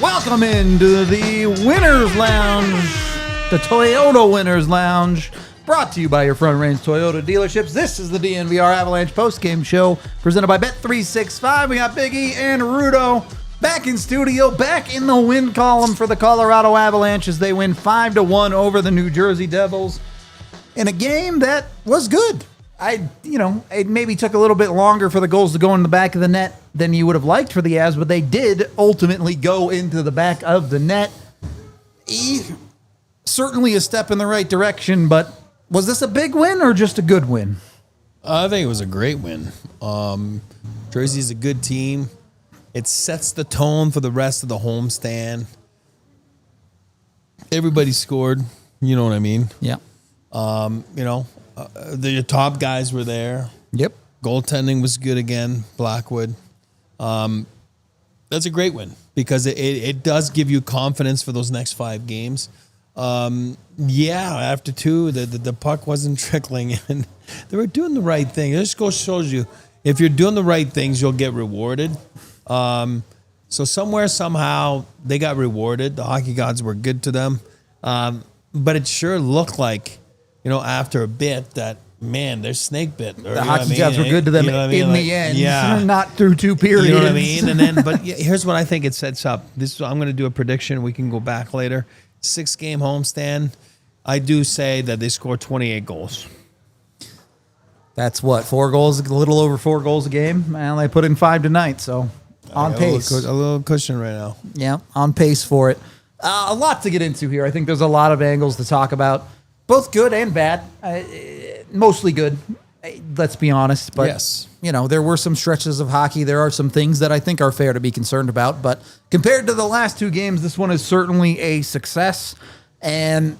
Welcome into the Winners Lounge, the Toyota Winners Lounge, brought to you by your Front Range Toyota dealerships. This is the DNVR Avalanche postgame show presented by Bet365. We got Big E and Rudo back in studio, back in the win column for the Colorado Avalanche as they win 5-1 over the New Jersey Devils in a game that was good. It maybe took a little bit longer for the goals to go in the back of the net than you would have liked for the Avs, but they did ultimately go into the back of the net. Certainly a step in the right direction, but was this a big win or just a good win? I think it was a great win. Jersey's a good team. It sets the tone for the rest of the homestand. Everybody scored. You know what I mean? Yeah. The top guys were there. Yep. Goaltending was good again, Blackwood. That's a great win because it does give you confidence for those next 5 games. After 2, the puck wasn't trickling in. They were doing the right thing. It just shows you, if you're doing the right things, you'll get rewarded. So somewhere, somehow, they got rewarded. The hockey gods were good to them. But it sure looked like, after a bit that, man, they're snake bit. The hockey gods were good to them in the end. Yeah. Not through 2 periods. You know what I mean? And then, but here's what I think it sets up. I'm going to do a prediction. We can go back later. 6-game homestand. I do say that they score 28 goals. That's what, 4 goals, a little over 4 goals a game? And they put in 5 tonight, so on pace. A little cushion right now. Yeah, on pace for it. A lot to get into here. I think there's a lot of angles to talk about. Both good and bad. Mostly good, let's be honest. But, yes. There were some stretches of hockey. There are some things that I think are fair to be concerned about. But compared to the last 2 games, this one is certainly a success. And,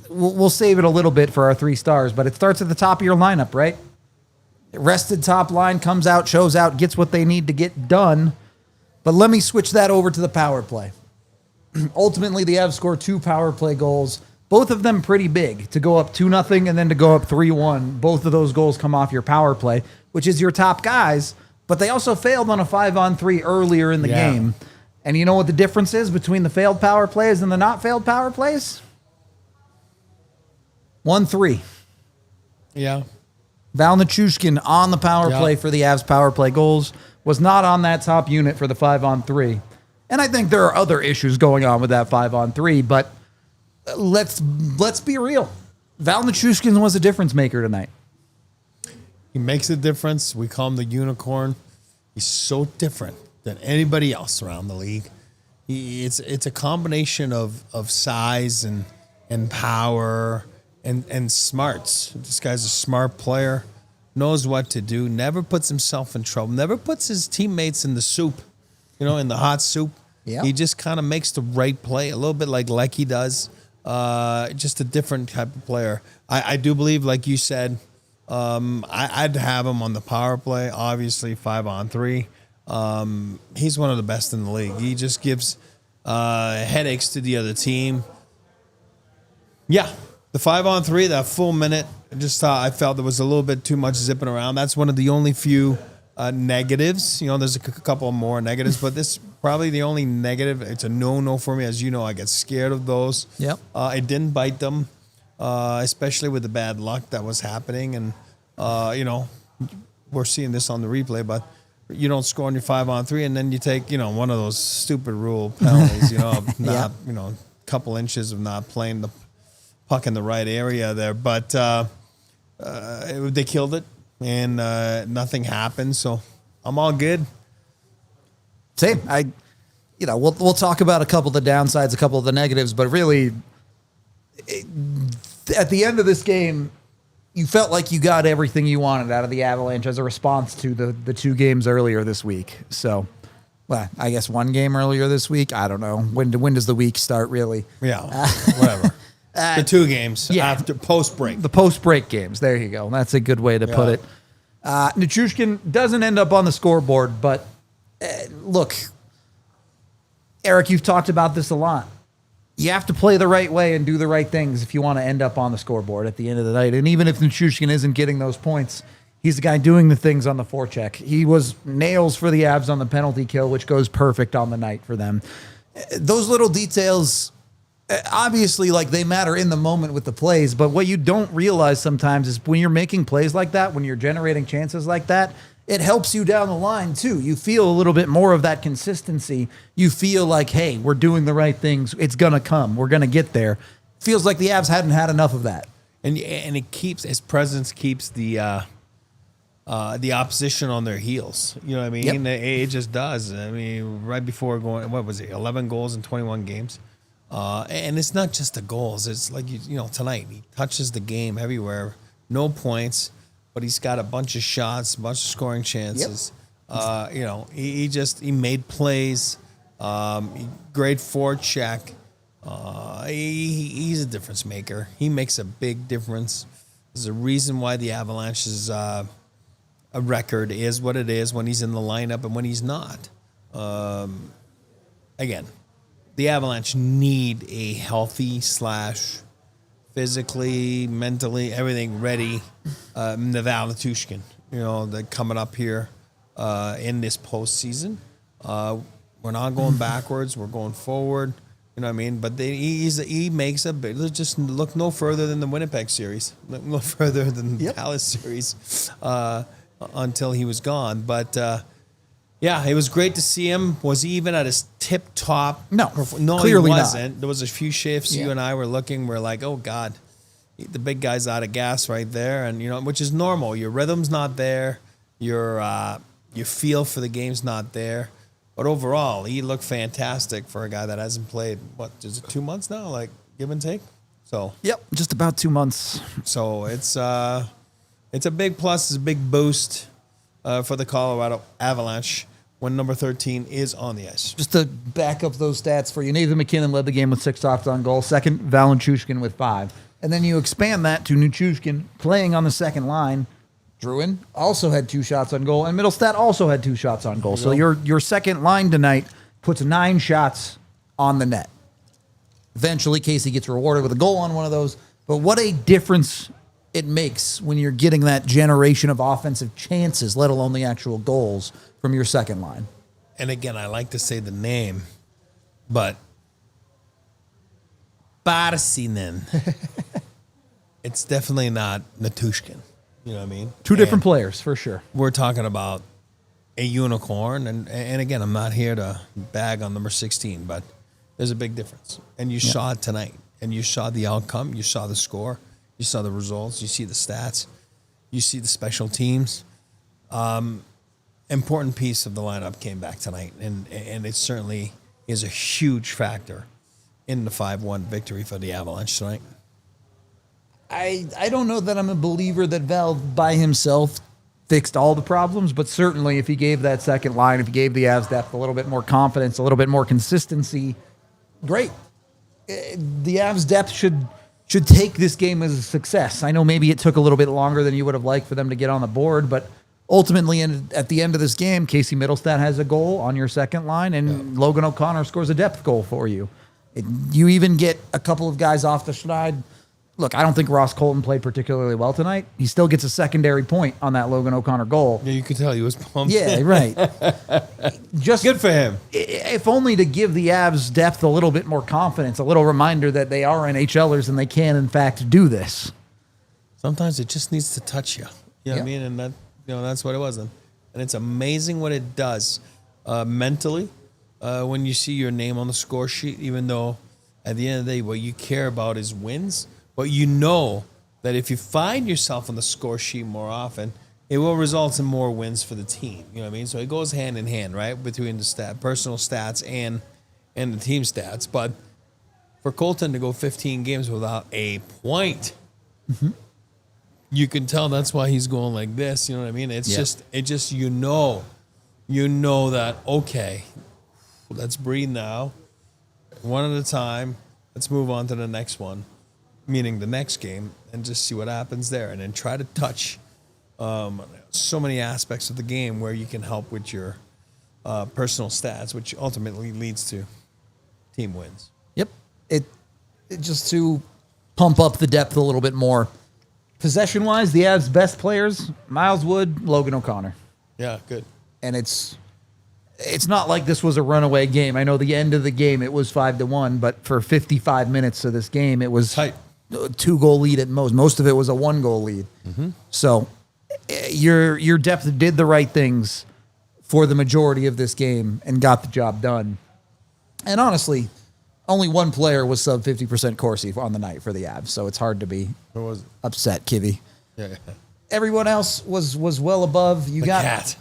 we'll save it a little bit for our 3 stars. But it starts at the top of your lineup, right? Rested top line comes out, shows out, gets what they need to get done. But let me switch that over to the power play. Ultimately, the Avs score 2 power play goals. Both of them pretty big, to go up 2-0 and then to go up 3-1. Both of those goals come off your power play, which is your top guys, but they also failed on a 5-on-3 earlier in the game. And you know what the difference is between the failed power plays and the not failed power plays? 1-3. Yeah. Val Nichushkin on the power play for the Avs power play goals was not on that top unit for the 5-on-3. And I think there are other issues going on with that 5-on-3, but let's be real. Val Nichushkin was a difference maker tonight. He makes a difference. We call him the unicorn. He's so different than anybody else around the league. It's a combination of size and power and smarts. This guy's a smart player, knows what to do, never puts himself in trouble, never puts his teammates in the soup, in the hot soup. Yeah. He just kind of makes the right play, a little bit like Lecky does. Just a different type of player. I do believe, like you said, I'd have him on the power play, obviously 5-on-3. He's one of the best in the league. He just gives headaches to the other team. Yeah, the 5-on-3, that full minute, I felt there was a little bit too much zipping around. That's one of the only few negatives. There's a couple more negatives, but this is probably the only negative. It's a no-no for me. As you know, I get scared of those. Yep. It didn't bite them, especially with the bad luck that was happening. And, we're seeing this on the replay, but you don't score on your 5-on-3, and then you take, one of those stupid rule penalties, of not, a couple inches of not playing the puck in the right area there. But they killed it. And nothing happened, so I'm all good. Same. We'll talk about a couple of the downsides, a couple of the negatives, but really, At the end of this game, you felt like you got everything you wanted out of the Avalanche as a response to the 2 games earlier this week. So, well, I guess 1 game earlier this week. I don't know. When does the week start, really? Yeah, whatever. The 2 games after post-break. The post-break games. There you go. That's a good way to put it. Nichushkin doesn't end up on the scoreboard, but look, Eric, you've talked about this a lot. You have to play the right way and do the right things if you want to end up on the scoreboard at the end of the night. And even if Nichushkin isn't getting those points, he's the guy doing the things on the forecheck. He was nails for the Avs on the penalty kill, which goes perfect on the night for them. Those little details, obviously, like, they matter in the moment with the plays, but what you don't realize sometimes is when you're making plays like that, when you're generating chances like that, it helps you down the line too. You feel a little bit more of that consistency. You feel like, hey, we're doing the right things. It's going to come. We're going to get there. Feels like the Avs hadn't had enough of that. And it keeps, his presence keeps the opposition on their heels. You know what I mean? Yep. It just does. I mean, right before going, what was it, 11 goals in 21 games? And it's not just the goals. It's like, you know, tonight he touches the game everywhere. No points, but he's got a bunch of shots, a bunch of scoring chances. Yep. You know, he made plays. Great forecheck. He's a difference maker. He makes a big difference. There's a reason why the Avalanche's a record is what it is when he's in the lineup and when he's not. Again, the Avalanche need a healthy / physically, mentally, everything ready. Naval Nichushkin, you know, they're coming up here in this postseason. We're not going backwards. We're going forward. You know what I mean? But he makes a big. Let's just look no further than the Winnipeg series. Look no further than the Dallas series until he was gone. But yeah, it was great to see him. Was he even at his tip top? No, clearly he wasn't. Not. There was a few shifts you and I were looking. We're like, oh God, the big guy's out of gas right there, and you know, which is normal. Your rhythm's not there. Your feel for the game's not there. But overall, he looked fantastic for a guy that hasn't played. What is it? 2 months now, like give and take. So yep, just about 2 months. So it's a big plus. It's a big boost for the Colorado Avalanche when number 13 is on the ice. Just to back up those stats for you, Nathan MacKinnon led the game with 6 shots on goal. Second, Val Nichushkin with 5. And then you expand that to Nichushkin playing on the second line. Druin also had 2 shots on goal, and Middlestat also had 2 shots on goal. So your second line tonight puts 9 shots on the net. Eventually, Casey gets rewarded with a goal on one of those. But what a difference it makes when you're getting that generation of offensive chances, let alone the actual goals from your second line. And again, I like to say the name, but Barsinen. It's definitely not Nichushkin. You know what I mean? 2 different players, for sure. We're talking about a unicorn. And again, I'm not here to bag on number 16, but there's a big difference. And you saw it tonight. And you saw the outcome. You saw the score. You saw the results. You see the stats. You see the special teams. Important piece of the lineup came back tonight. And it certainly is a huge factor in the 5-1 victory for the Avalanche tonight. I don't know that I'm a believer that Val by himself fixed all the problems, but certainly if he gave that second line, if he gave the Avs depth a little bit more confidence, a little bit more consistency, great. The Avs depth should take this game as a success. I know maybe it took a little bit longer than you would have liked for them to get on the board, but ultimately at the end of this game, Casey Middlestat has a goal on your second line, and Logan O'Connor scores a depth goal for you. You even get a couple of guys off the side. Look, I don't think Ross Colton played particularly well tonight. He still gets a secondary point on that Logan O'Connor goal. Yeah, you could tell he was pumped. Yeah, right. Just good for him. If only to give the Avs depth a little bit more confidence, a little reminder that they are NHLers and they can, in fact, do this. Sometimes it just needs to touch you. You know what I mean? And that, that's what it was. And it's amazing what it does mentally when you see your name on the score sheet, even though at the end of the day, what you care about is wins. But you know that if you find yourself on the score sheet more often, it will result in more wins for the team. You know what I mean? So it goes hand in hand, right, between the personal stats and the team stats. But For Colton to go 15 games without a point, you can tell that's why he's going like this. You know what I mean? It's just you know that, okay, let's breathe now, one at a time. Let's move on to the next one, meaning the next game, and just see what happens there, and then try to touch so many aspects of the game where you can help with your personal stats, which ultimately leads to team wins. Yep. It just to pump up the depth a little bit more. Possession-wise, the Avs' best players, Miles Wood, Logan O'Connor. Yeah, good. And it's not like this was a runaway game. I know the end of the game, it was 5-1, but for 55 minutes of this game, it was tight. A 2-goal lead at most. Most of it was a 1-goal lead. So your depth did the right things for the majority of this game and got the job done. And honestly, only one player was sub 50% Corsi on the night for the Avs, so it's hard to be upset, Kivy. Yeah. Everyone else was well above. You got cat.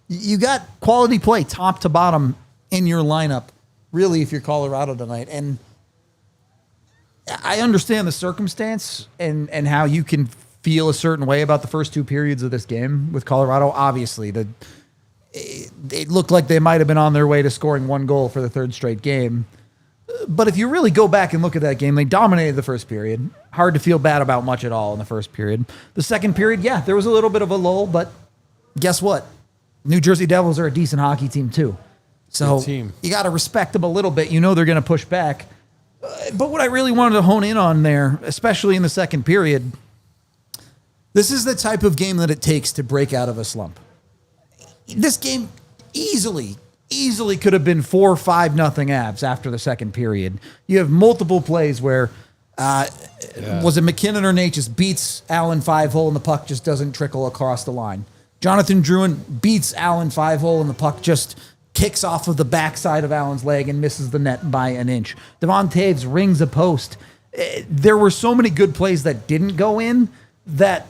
You got quality play top to bottom in your lineup, really, if you're Colorado tonight. And I understand the circumstance and how you can feel a certain way about the first two periods of this game with Colorado. Obviously, it looked like they might have been on their way to scoring 1 goal for the third straight game. But if you really go back and look at that game, they dominated the first period. Hard to feel bad about much at all in the first period. The second period, yeah, there was a little bit of a lull, but guess what? New Jersey Devils are a decent hockey team too. So you got to respect them a little bit. You know they're going to push back. But what I really wanted to hone in on there, especially in the second period, this is the type of game that it takes to break out of a slump. This game easily could have been 4-5 nothing Avs after the second period. You have multiple plays where was it MacKinnon or Nate just beats Allen 5-hole and the puck just doesn't trickle across the line. Jonathan Drouin beats Allen 5-hole and the puck just kicks off of the backside of Allen's leg and misses the net by an inch. Devon Taves rings a post. There were so many good plays that didn't go in that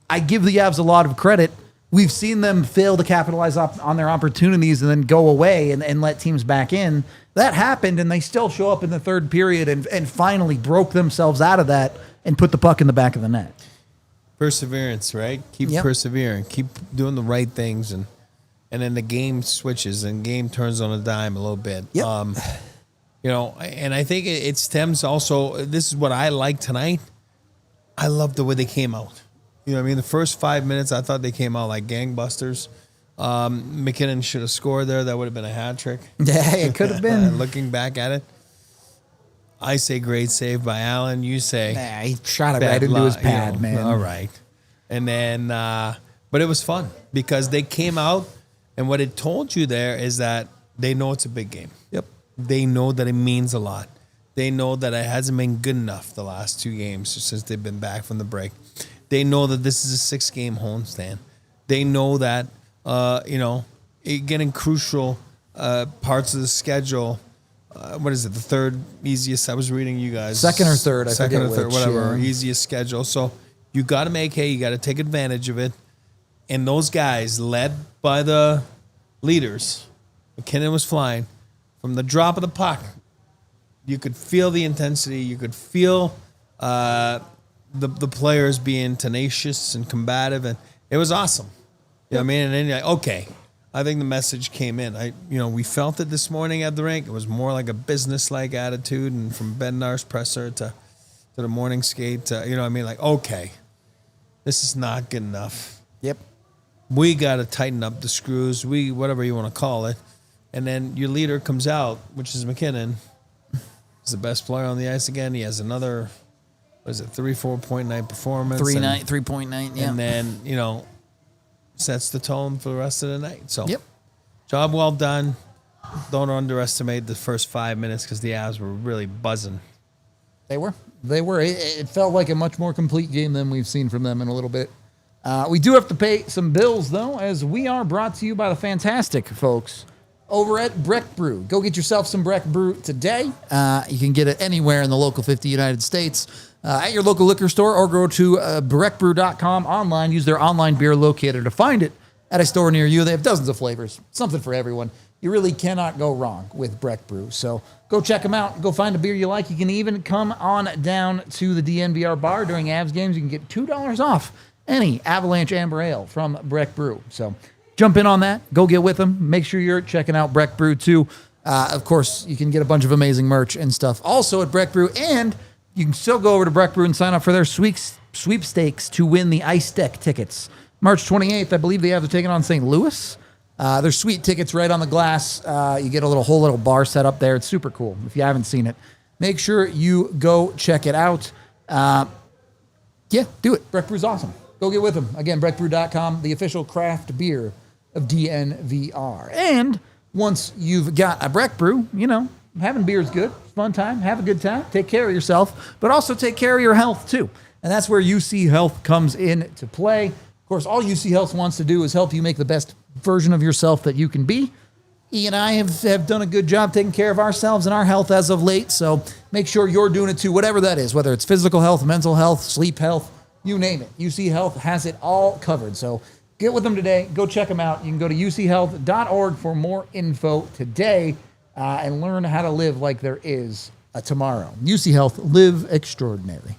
I give the Avs a lot of credit. We've seen them fail to capitalize on their opportunities and then go away and let teams back in. That happened, and they still show up in the third period and finally broke themselves out of that and put the puck in the back of the net. Perseverance, right? Keep persevering. Keep doing the right things, and then the game switches and game turns on a dime a little bit. Yep. And I think it stems also, this is what I like tonight. I love the way they came out. You know what I mean? The first 5 minutes, I thought they came out like gangbusters. MacKinnon should have scored there. That would have been a hat trick. Yeah, it could have been. Looking back at it. I say great save by Allen. You say... Nah, he shot it right into his pad, man. All right. And then... but it was fun because they came out, and what it told you there is that they know it's a big game. Yep. They know that it means a lot. They know that it hasn't been good enough the last 2 games since they've been back from the break. They know that this is a 6-game homestand. They know that, getting crucial parts of the schedule. What is it? The third easiest? I was reading you guys. Second or third. Second or third, whatever. Easiest schedule. So you got to make hay. You got to take advantage of it. And those guys, led by the leaders, MacKinnon was flying. From the drop of the puck, you could feel the intensity. You could feel the players being tenacious and combative, and it was awesome. You know what I mean? And then you're like, okay, I think the message came in. We felt it this morning at the rink. It was more like a business-like attitude, and from Bednar's presser to the morning skate, like, okay, this is not good enough. Yep. We got to tighten up the screws, whatever you want to call it. And then your leader comes out, which is MacKinnon. He's the best player on the ice again. He has another, 4.9 performance. 3.9, yeah. And then, sets the tone for the rest of the night. So, yep. Job well done. Don't underestimate the first 5 minutes because the Avs were really buzzing. They were. It felt like a much more complete game than we've seen from them in a little bit. We do have to pay some bills, though, as we are brought to you by the fantastic folks over at Breck Brew. Go get yourself some Breck Brew today. You can get it anywhere in the local 50 United States, at your local liquor store, or go to breckbrew.com online. Use their online beer locator to find it. at a store near you. They have dozens of flavors, something for everyone. You really cannot go wrong with Breck Brew. So go check them out. Go find a beer you like. You can even come on down to the DNVR bar during Avs games. You can get $2 off any Avalanche Amber Ale from Breck Brew. So jump in on that. Go get with them. Make sure you're checking out Breck Brew too. Of course, you can get a bunch of amazing merch and stuff also at Breck Brew. And you can still go over to Breck Brew and sign up for their sweepstakes to win the Ice Deck tickets. March 28th, I believe the Avs are taking on St. Louis. There's sweet tickets right on the glass. You get a whole little bar set up there. It's super cool. If you haven't seen it, make sure you go check it out. Yeah, do it. Breck Brew's awesome. Go get with them. Again, breckbrew.com, the official craft beer of DNVR. And once you've got a Breck Brew, having beer is good. It's a fun time. Have a good time. Take care of yourself, but also take care of your health too. And that's where UC Health comes into play. Of course, all UC Health wants to do is help you make the best version of yourself that you can be. E and I have done a good job taking care of ourselves and our health as of late, so make sure you're doing it too, whatever that is, whether it's physical health, mental health, sleep health, you name it. UC Health has it all covered. So get with them today. Go check them out. You can go to uchealth.org for more info today and learn how to live like there is a tomorrow. UC Health, live extraordinary.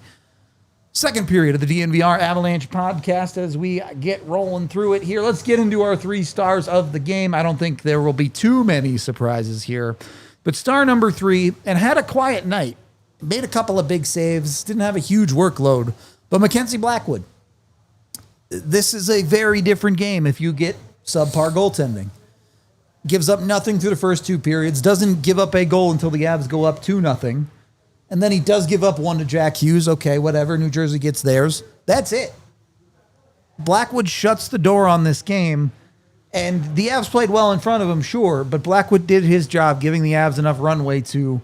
Second period of the DNVR Avalanche podcast as we get rolling through it here. Let's get into our 3 stars of the game. I don't think there will be too many surprises here. But star number 3, and had a quiet night, made a couple of big saves, didn't have a huge workload, but Mackenzie Blackwood. This is a very different game if you get subpar goaltending. Gives up nothing through the first 2 periods, doesn't give up a goal until the Avs go up 2-0. And then he does give up 1 to Jack Hughes. Okay, whatever. New Jersey gets theirs. That's it. Blackwood shuts the door on this game. And the Avs played well in front of him, sure. But Blackwood did his job, giving the Avs enough runway to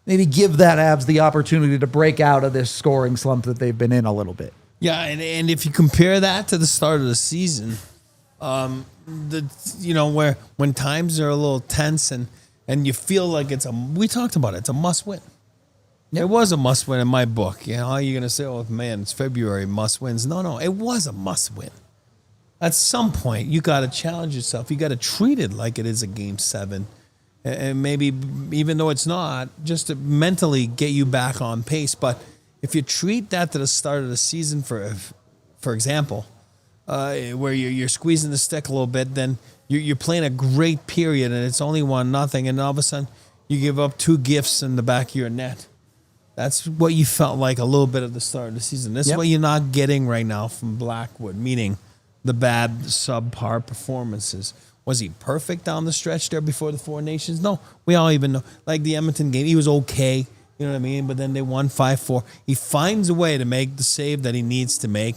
maybe give that Avs the opportunity to break out of this scoring slump that they've been in a little bit. Yeah, and if you compare that to the start of the season, where when times are a little tense and you feel like we talked about it, it's a must-win. Yep. It was a must-win in my book. How are you going to say, oh, man, it's February, must-wins? No, it was a must-win. At some point, you got to challenge yourself. You got to treat it like it is a Game 7. And maybe, even though it's not, just to mentally get you back on pace. But if you treat that to the start of the season, for example, where you're squeezing the stick a little bit, then you're playing a great period, and it's only 1-0, and all of a sudden, you give up 2 gifts in the back of your net. That's what you felt like a little bit at the start of the season. This is what you're not getting right now from Blackwood, meaning the bad subpar performances. Was he perfect down the stretch there before the 4 Nations? No, we all even know. Like the Edmonton game, he was okay, you know what I mean? But then they won 5-4. He finds a way to make the save that he needs to make.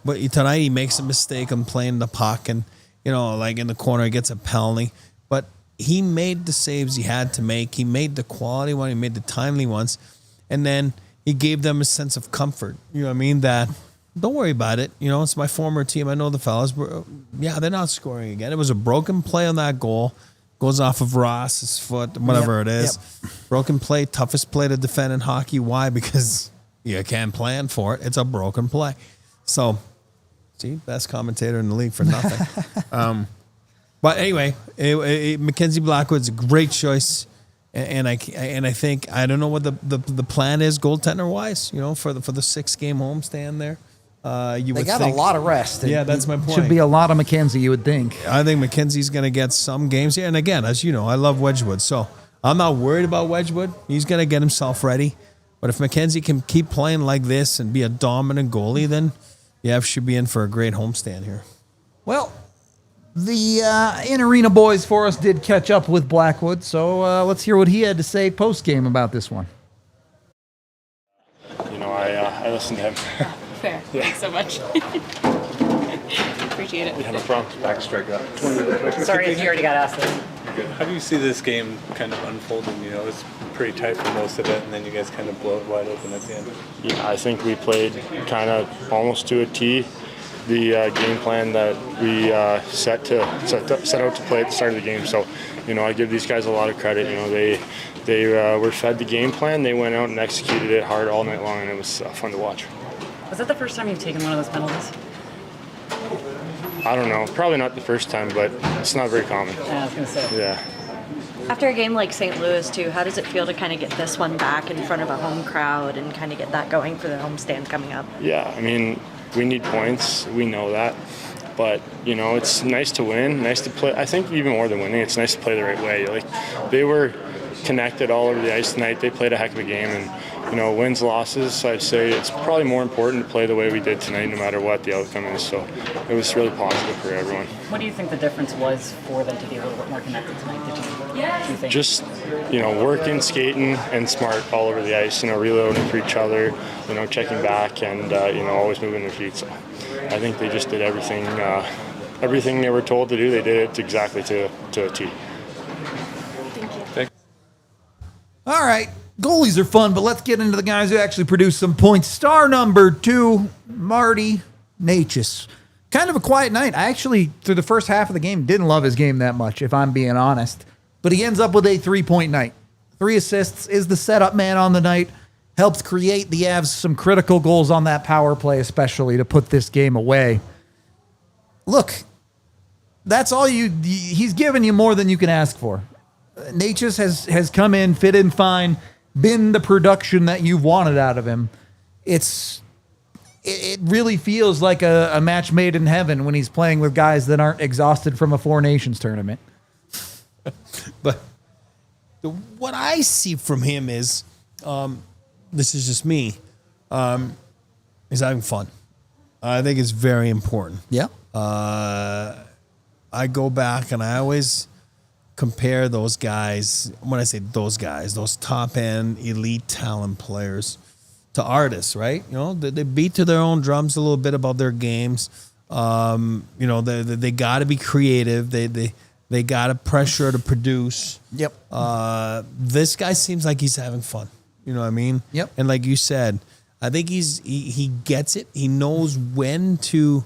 But tonight he makes a mistake on playing the puck and, like in the corner, he gets a penalty. But he made the saves he had to make. He made the quality one. He made the timely ones. And then he gave them a sense of comfort. You know what I mean? That don't worry about it. It's my former team. I know the fellas. They're not scoring again. It was a broken play on that goal. Goes off of Ross's foot, whatever it is. Broken play, toughest play to defend in hockey. Why? Because you can't plan for it. It's a broken play. So, see, best commentator in the league for nothing. But anyway, Mackenzie Blackwood's a great choice. And I think I don't know what the plan is goaltender wise, for the 6-game homestand there. They got a lot of rest. Yeah, that's my point. Should be a lot of Mackenzie, you would think. I think Mackenzie's going to get some games here. And again, as you know, I love Wedgwood, so I'm not worried about Wedgwood. He's going to get himself ready. But if Mackenzie can keep playing like this and be a dominant goalie, then the Avs should be in for a great homestand here. Well, the in-arena boys for us did catch up with Blackwood, so let's hear what he had to say post-game about this one. I listened to him. Fair. Yeah. Thanks so much. Appreciate it. Yeah, no problem. Back strike up. Sorry if you already got asked this. Good. How do you see this game kind of unfolding? It was pretty tight for most of it, and then you guys kind of blow it wide open at the end. Yeah, I think we played kind of almost to a T. The game plan that we set out to play at the start of the game. So, I give these guys a lot of credit. They were fed the game plan. They went out and executed it hard all night long, and it was fun to watch. Was that the first time you've taken one of those penalties? I don't know, probably not the first time, but it's not very common. I was gonna say. Yeah. After a game like St. Louis, too, how does it feel to kind of get this one back in front of a home crowd and kind of get that going for the homestand coming up? Yeah, I mean, we need points. We know that. But, you know, it's nice to win, nice to play. I think even more than winning, it's nice to play the right way. Like, they were connected all over the ice tonight. They played a heck of a game. And, you know, wins, losses, I'd say it's probably more important to play the way we did tonight no matter what the outcome is. So it was really positive for everyone. What do you think the difference was for them to be a little bit more connected tonight? Do you think? Just, you know, working, skating, and smart all over the ice, you know, reloading for each other, you know, checking back and, you know, always moving their feet. So I think they just did everything everything they were told to do. They did it exactly to a T. All right. Goalies are fun, but let's get into the guys who actually produce some points. Star number 2, Marty Necas. Kind of a quiet night. I actually, through the first half of the game, didn't love his game that much, if I'm being honest. But he ends up with a 3-point night. 3 assists, is the setup man on the night, helps create the Avs some critical goals on that power play, especially to put this game away. Look, that's all he's given you more than you can ask for. Necas has come in, fit in fine, been the production that you've wanted out of him. It really feels like a match made in heaven when he's playing with guys that aren't exhausted from a Four Nations tournament. But what I see from him is, this is just me, is having fun. I think it's very important. Yeah. I go back and I always compare those guys, when I say those guys, those top-end elite talent players to artists, right? You know, they beat to their own drums a little bit about their games. You know, they got to be creative. They got to pressure to produce. Yep. This guy seems like he's having fun. You know what I mean? Yep. And like you said, I think he gets it. He knows when to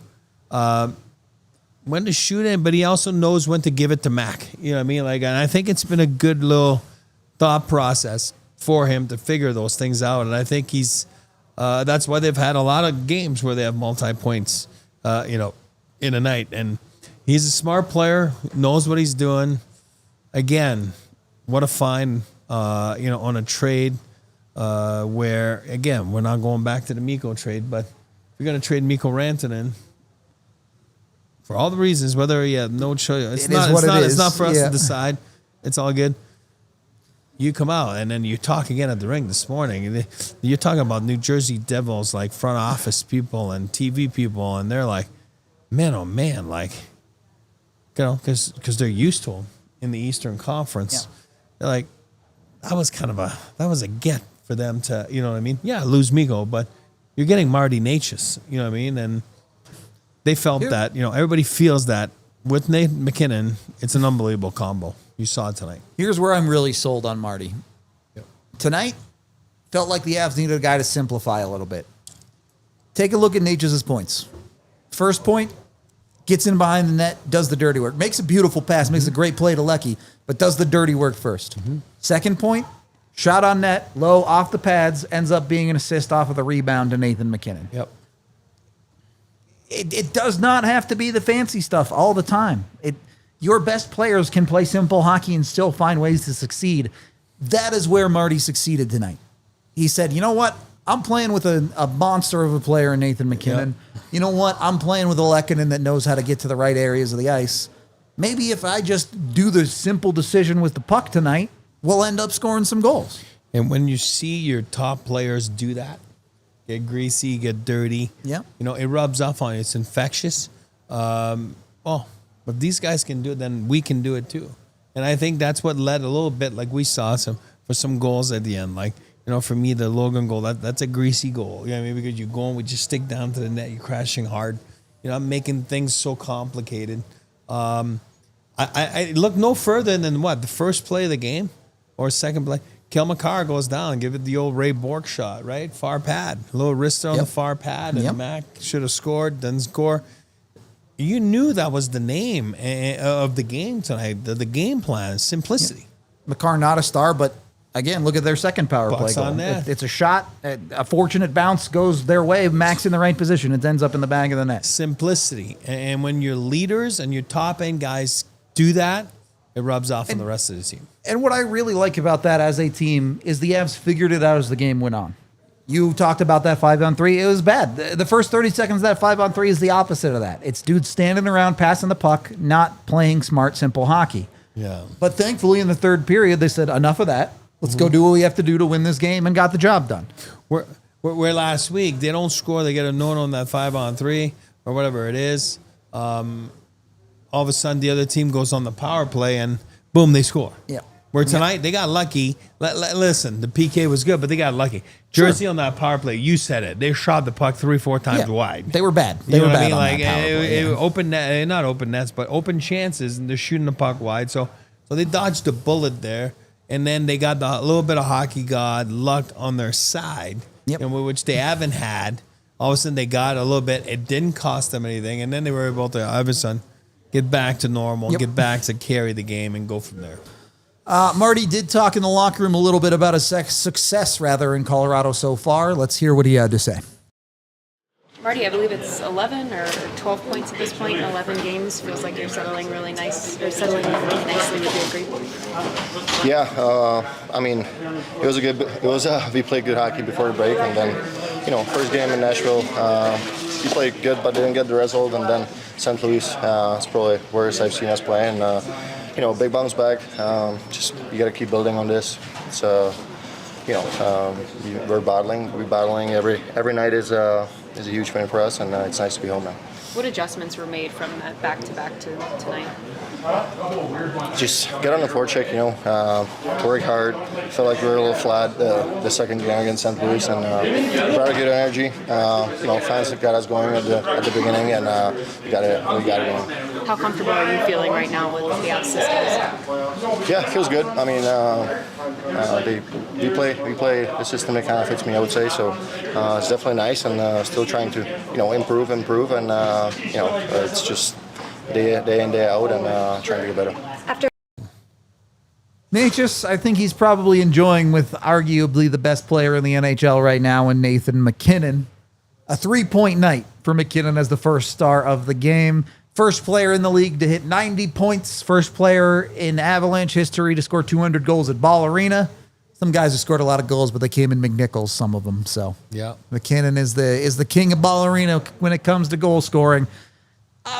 shoot it, but he also knows when to give it to Mac. You know what I mean? Like, and I think it's been a good little thought process for him to figure those things out. And I think he's that's why they've had a lot of games where they have multi-points, you know, in a night. And he's a smart player, knows what he's doing. Again, what a find, you know, on a trade where, again, we're not going back to the Mikko trade, but if you're going to trade Mikko Rantanen, for all the reasons, whether he had no choice, it's not for us to decide. It's all good. You come out and then you talk again at the rink this morning. You're talking about New Jersey Devils, like front office people and TV people, and they're like, man, oh man, like, you know, because they're used to him in the Eastern Conference. Yeah. They're like, that was a get for them to, you know what I mean? Yeah, lose Mikko, but you're getting Marty Necas, you know what I mean? And they felt that, you know, everybody feels that with Nate MacKinnon, it's an unbelievable combo. You saw it tonight. Here's where I'm really sold on Marty. Yep. Tonight, felt like the Avs needed a guy to simplify a little bit. Take a look at Necas' points. First point, gets in behind the net, does the dirty work. Makes a beautiful pass, makes a great play to Lecky, but does the dirty work first. Second point, shot on net, low, off the pads, ends up being an assist off of the rebound to Nathan MacKinnon. Yep. It does not have to be the fancy stuff all the time. Your best players can play simple hockey and still find ways to succeed. That is where Marty succeeded tonight. He said, you know what? I'm playing with a monster of a player in Nathan MacKinnon. Yep. You know what? I'm playing with a Lehkonen that knows how to get to the right areas of the ice. Maybe if I just do the simple decision with the puck tonight, we'll end up scoring some goals. And when you see your top players do that, get greasy, get dirty. Yeah. You know, it rubs off on you. It's infectious. If these guys can do it, then we can do it too. And I think that's what led a little bit, like we saw some goals at the end. Like, you know, for me, the Logan goal, that's a greasy goal. You know what I mean? Because you're going with just stick down to the net, you're crashing hard. You know, I'm making things so complicated. I look no further than what? The first play of the game or second play? Kel McCarr goes down and give it the old Ray Bork shot, right? Far pad. A little wrister on the far pad, and Mac should have scored, doesn't score. You knew that was the name of the game tonight, the game plan, simplicity. McCarr, not a star, but Again, look at their second power play Bucks goal. on that. It's a shot, a fortunate bounce goes their way, Max in the right position. It ends up in the back of the net. Simplicity. And when your leaders and your top end guys do that, it rubs off on the rest of the team. And what I really like about that as a team is the Avs figured it out as the game went on. You talked about that 5-on-3. It was bad. The first 30 seconds of that 5-on-3 is the opposite of that. It's dudes standing around, passing the puck, not playing smart, simple hockey. Yeah. But thankfully, in the third period, they said, enough of that. Let's go do what we have to do to win this game, and got the job done. Where last week, they don't score, they get a no on that 5-on-3 or whatever it is. All of a sudden, the other team goes on the power play, and boom, they score. Yeah. Where tonight, they got lucky. Listen, the PK was good, but they got lucky. Jersey on that power play, you said it. They shot the puck 3-4 times wide. They were bad. You know were what bad I mean? on Like that power play, open net, not open nets, but open chances, and they're shooting the puck wide. So they dodged a bullet there, and then they got a little bit of hockey god luck on their side, which they haven't had. All of a sudden, they got a little bit. It didn't cost them anything, and then they were able to, all of a sudden, get back to normal, get back to carry the game, and go from there. Marty did talk in the locker room a little bit about his success, in Colorado so far. Let's hear what he had to say. Marty, I believe it's 11 or 12 points at this point in 11 games. Feels like you're settling really nicely. Would you agree? Yeah, I mean, we played good hockey before the break, and then, first game in Nashville, we played good but didn't get the result, and then St. Louis, it's probably worst I've seen us play, and big bounce back. Just you got to keep building on this. It's we're battling every night is a huge win for us, and it's nice to be home now. What adjustments were made from that back-to-back to tonight? Just get on the forecheck, work hard. Felt like we were a little flat the second game against St. Louis, and brought a good energy. Fans got us going at the beginning, and we got it going. How comfortable are you feeling right now with the Avs systems? Yeah, it feels good. I mean, we play a system that kind of fits me, I would say. So it's definitely nice, and still trying to improve, and it's just day in, day out, and trying to get better. Natchez, I think he's probably enjoying with arguably the best player in the NHL right now in Nathan MacKinnon. A 3-point night for MacKinnon as the first star of the game. First player in the league to hit 90 points. First player in Avalanche history to score 200 goals at Ball Arena. Some guys have scored a lot of goals, but they came in McNichols, some of them. So MacKinnon is the king of Ball Arena when it comes to goal scoring.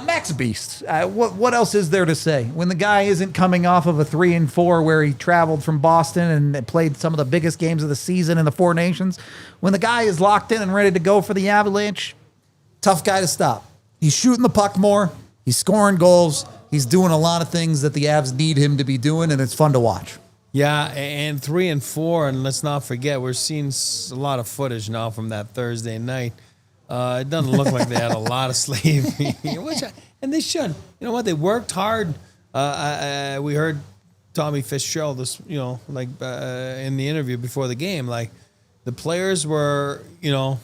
Max Beast. What else is there to say? When the guy isn't coming off of a 3-4 where he traveled from Boston and played some of the biggest games of the season in the Four Nations, when the guy is locked in and ready to go for the Avalanche, tough guy to stop. He's shooting the puck more. He's scoring goals. He's doing a lot of things that the Avs need him to be doing, and it's fun to watch. Yeah, and 3 and 4, and let's not forget, we're seeing a lot of footage now from that Thursday night. It doesn't look like they had a lot of sleep, and they should. You know what? They worked hard. We heard Tommy Fitzgerald in the interview before the game. Like, the players were, you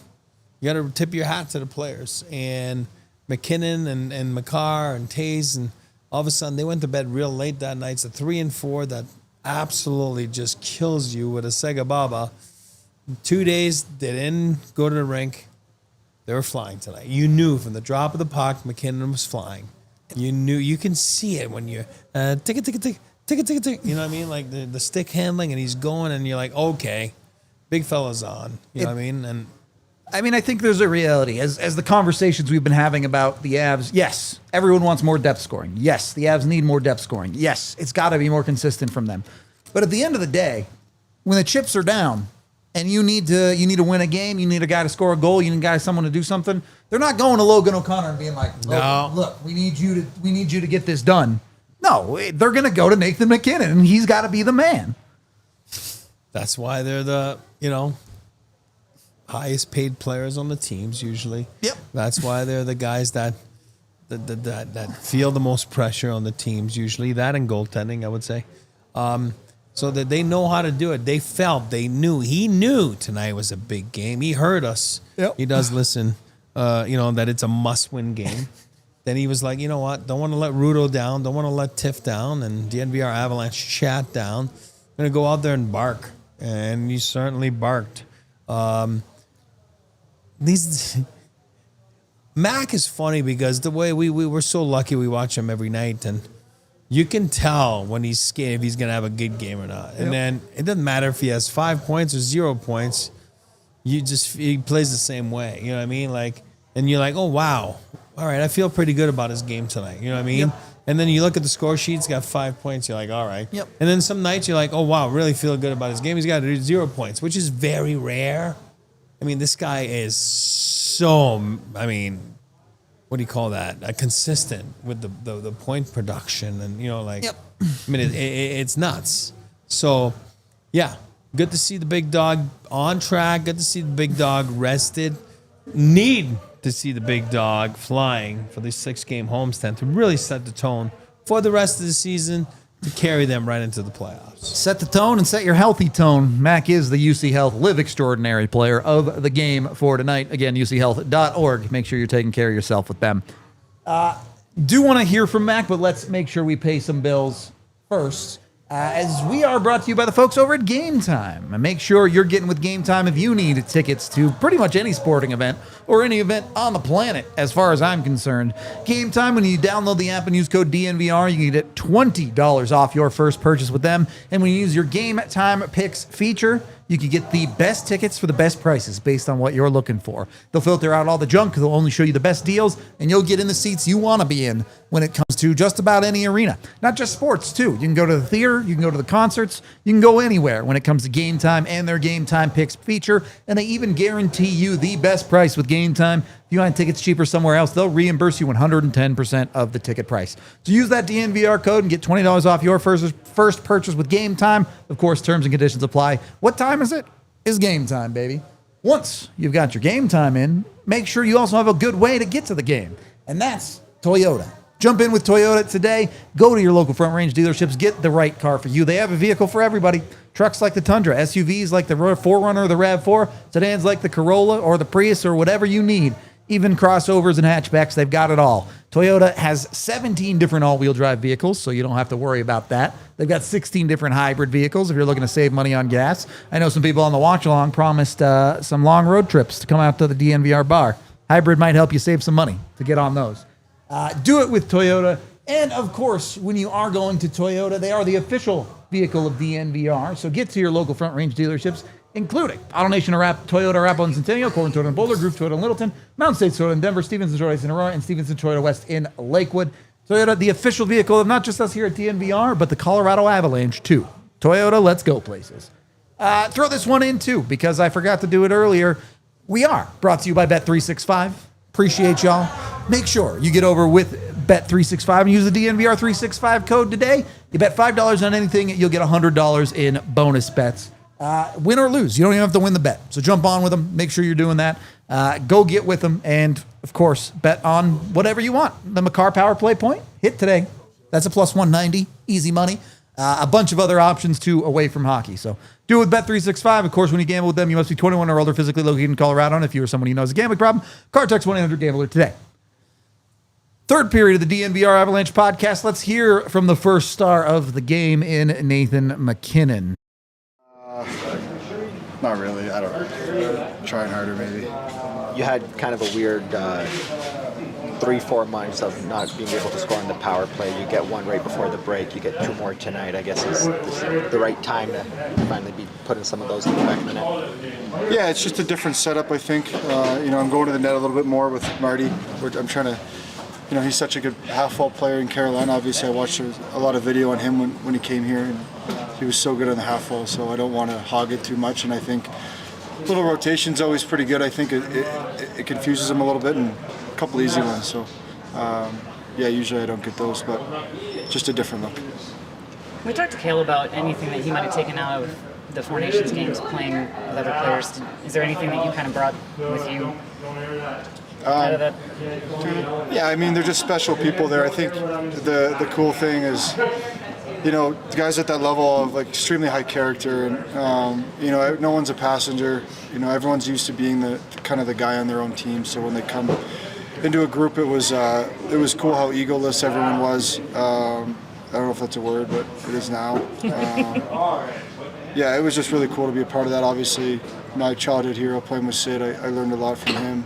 got to tip your hat to the players. And MacKinnon and Makar and Taze, and all of a sudden they went to bed real late that night. It's a 3 and 4 that absolutely just kills you with a Sega Baba. 2 days, they didn't go to the rink. They were flying tonight. You knew from the drop of the puck, MacKinnon was flying. You knew, you can see it when you're tick, tick, tick, tick, tick, tick. You know what I mean? Like the stick handling, and he's going, and you're like, okay, big fella's on. You know what I mean? And I think there's a reality. As the conversations we've been having about the Avs, yes, everyone wants more depth scoring. Yes, the Avs need more depth scoring. Yes, it's got to be more consistent from them. But at the end of the day, when the chips are down and you need to win a game, you need a guy to score a goal, you need someone to do something, they're not going to Logan O'Connor and being like, look, we need you to get this done. No, they're going to go to Nathan MacKinnon, and he's got to be the man. That's why they're the, highest paid players on the teams usually. Yep. That's why they're the guys that feel the most pressure on the teams usually. That and goaltending, I would say. So that they know how to do it. They knew. He knew tonight was a big game. He heard us. Yep. He does listen, that it's a must-win game. Then he was like, you know what? Don't want to let Rudo down. Don't want to let Tiff down and DNVR Avalanche chat down. I'm going to go out there and bark. and he certainly barked. Mac is funny because the way we were so lucky we watch him every night, and you can tell when he's skating if he's going to have a good game or not. And then it doesn't matter if he has 5 points or 0 points. He plays the same way. You know what I mean? Like, and you're like, oh, wow. All right, I feel pretty good about his game tonight. You know what I mean? Yep. And then you look at the score sheet, he's got 5 points. You're like, all right. Yep. And then some nights you're like, oh, wow, really feel good about his game. He's got 0 points, which is very rare. I mean, this guy is so, what do you call that? Consistent with the point production. And, it's nuts. So, yeah, good to see the big dog on track. Good to see the big dog rested. Need to see the big dog flying for this 6-game homestand to really set the tone for the rest of the season to carry them right into the playoffs. Set the tone and set your healthy tone. Mac is the UC Health Live Extraordinary player of the game for tonight. Again, uchealth.org. Make sure you're taking care of yourself with them. Do want to hear from Mac, but let's make sure we pay some bills first. As we are brought to you by the folks over at Game Time. And make sure you're getting with Game Time if you need tickets to pretty much any sporting event or any event on the planet, as far as I'm concerned. Game Time, when you download the app and use code DNVR, you can get $20 off your first purchase with them. And when you use your Game Time Picks feature, you can get the best tickets for the best prices based on what you're looking for. They'll filter out all the junk. They'll only show you the best deals, and you'll get in the seats you want to be in when it comes to just about any arena. Not just sports, too. You can go to the theater. You can go to the concerts. You can go anywhere when it comes to Game Time and their Game Time Picks feature, and they even guarantee you the best price with Game Time. If you want tickets cheaper somewhere else, they'll reimburse you 110% of the ticket price. So use that DNVR code and get $20 off your first purchase with Game Time. Of course, terms and conditions apply. What time is it? It's Game Time, baby. Once you've got your Game Time in, make sure you also have a good way to get to the game. And that's Toyota. Jump in with Toyota today. Go to your local Front Range dealerships. Get the right car for you. They have a vehicle for everybody. Trucks like the Tundra, SUVs like the 4Runner or the RAV4, sedans like the Corolla or the Prius or whatever you need. Even crossovers and hatchbacks, they've got it all. Toyota has 17 different all-wheel drive vehicles, so you don't have to worry about that. They've got 16 different hybrid vehicles if you're looking to save money on gas. I know some people on the watch-along promised some long road trips to come out to the DNVR bar. Hybrid might help you save some money to get on those. Do it with Toyota. And, of course, when you are going to Toyota, they are the official vehicle of DNVR, so get to your local Front Range dealerships, including AutoNation Toyota Arapahoe and Centennial, Colton Toyota in Boulder, Group Toyota in Littleton, Mountain States Toyota in Denver, Stevenson Toyota in Aurora, and Stevenson Toyota West in Lakewood. Toyota, the official vehicle of not just us here at DNVR, but the Colorado Avalanche, too. Toyota, let's go places. Throw this one in, too, because I forgot to do it earlier. We are brought to you by Bet365. Appreciate y'all. Make sure you get over with Bet365 and use the DNVR365 code today. You bet $5 on anything, you'll get $100 in bonus bets. Win or lose, you don't even have to win the bet. So jump on with them. Make sure you're doing that. Go get with them. And, of course, bet on whatever you want. The Makar power play point, hit today. That's a plus 190. Easy money. A bunch of other options, too, away from hockey. So do it with Bet365. Of course, when you gamble with them, you must be 21 or older, physically located in Colorado. And if you or someone you know has a gambling problem, card text 1-800-GAMBLER today. Third period of the DNVR Avalanche podcast. Let's hear from the first star of the game in Nathan MacKinnon. Not really. I don't know. Trying harder, maybe. You had kind of a weird 3-4 months of not being able to score on the power play. You get one right before the break. You get two more tonight. I guess is the right time to finally be putting some of those in the back of the net. Yeah, it's just a different setup, I think. I'm going to the net a little bit more with Marty. I'm trying to, he's such a good half-wall player in Carolina. Obviously, I watched a lot of video on him when he came here, and he was so good on the half-wall, so I don't want to hog it too much, and I think a little rotation's always pretty good. I think it confuses him a little bit, and a couple easy ones, so usually I don't get those, but just a different look. Can we talk to Kale about anything that he might have taken out of the Four Nations games playing with other players? Is there anything that you kind of brought with you out of that? Yeah, they're just special people there. I think the cool thing is, the guys at that level of extremely high character, and no one's a passenger. Everyone's used to being the kind of the guy on their own team. So when they come into a group, it was cool how egoless everyone was. I don't know if that's a word, but it is now. yeah, it was just really cool to be a part of that. Obviously, my childhood hero playing with Sid, I learned a lot from him.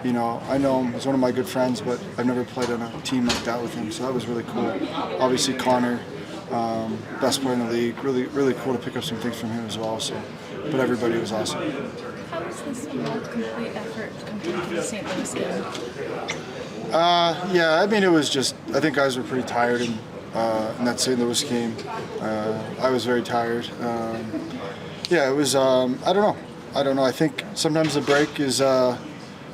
You know, I know him, he's one of my good friends, but I've never played on a team like that with him, so that was really cool. Obviously, Connor, best player in the league, really cool to pick up some things from him as well. So, but everybody was awesome. How was this complete effort compared to the St. Louis game? Yeah, I mean, it was just, I think guys were pretty tired in that St. Louis game. I was very tired. Yeah, it was, I don't know. I think sometimes the break is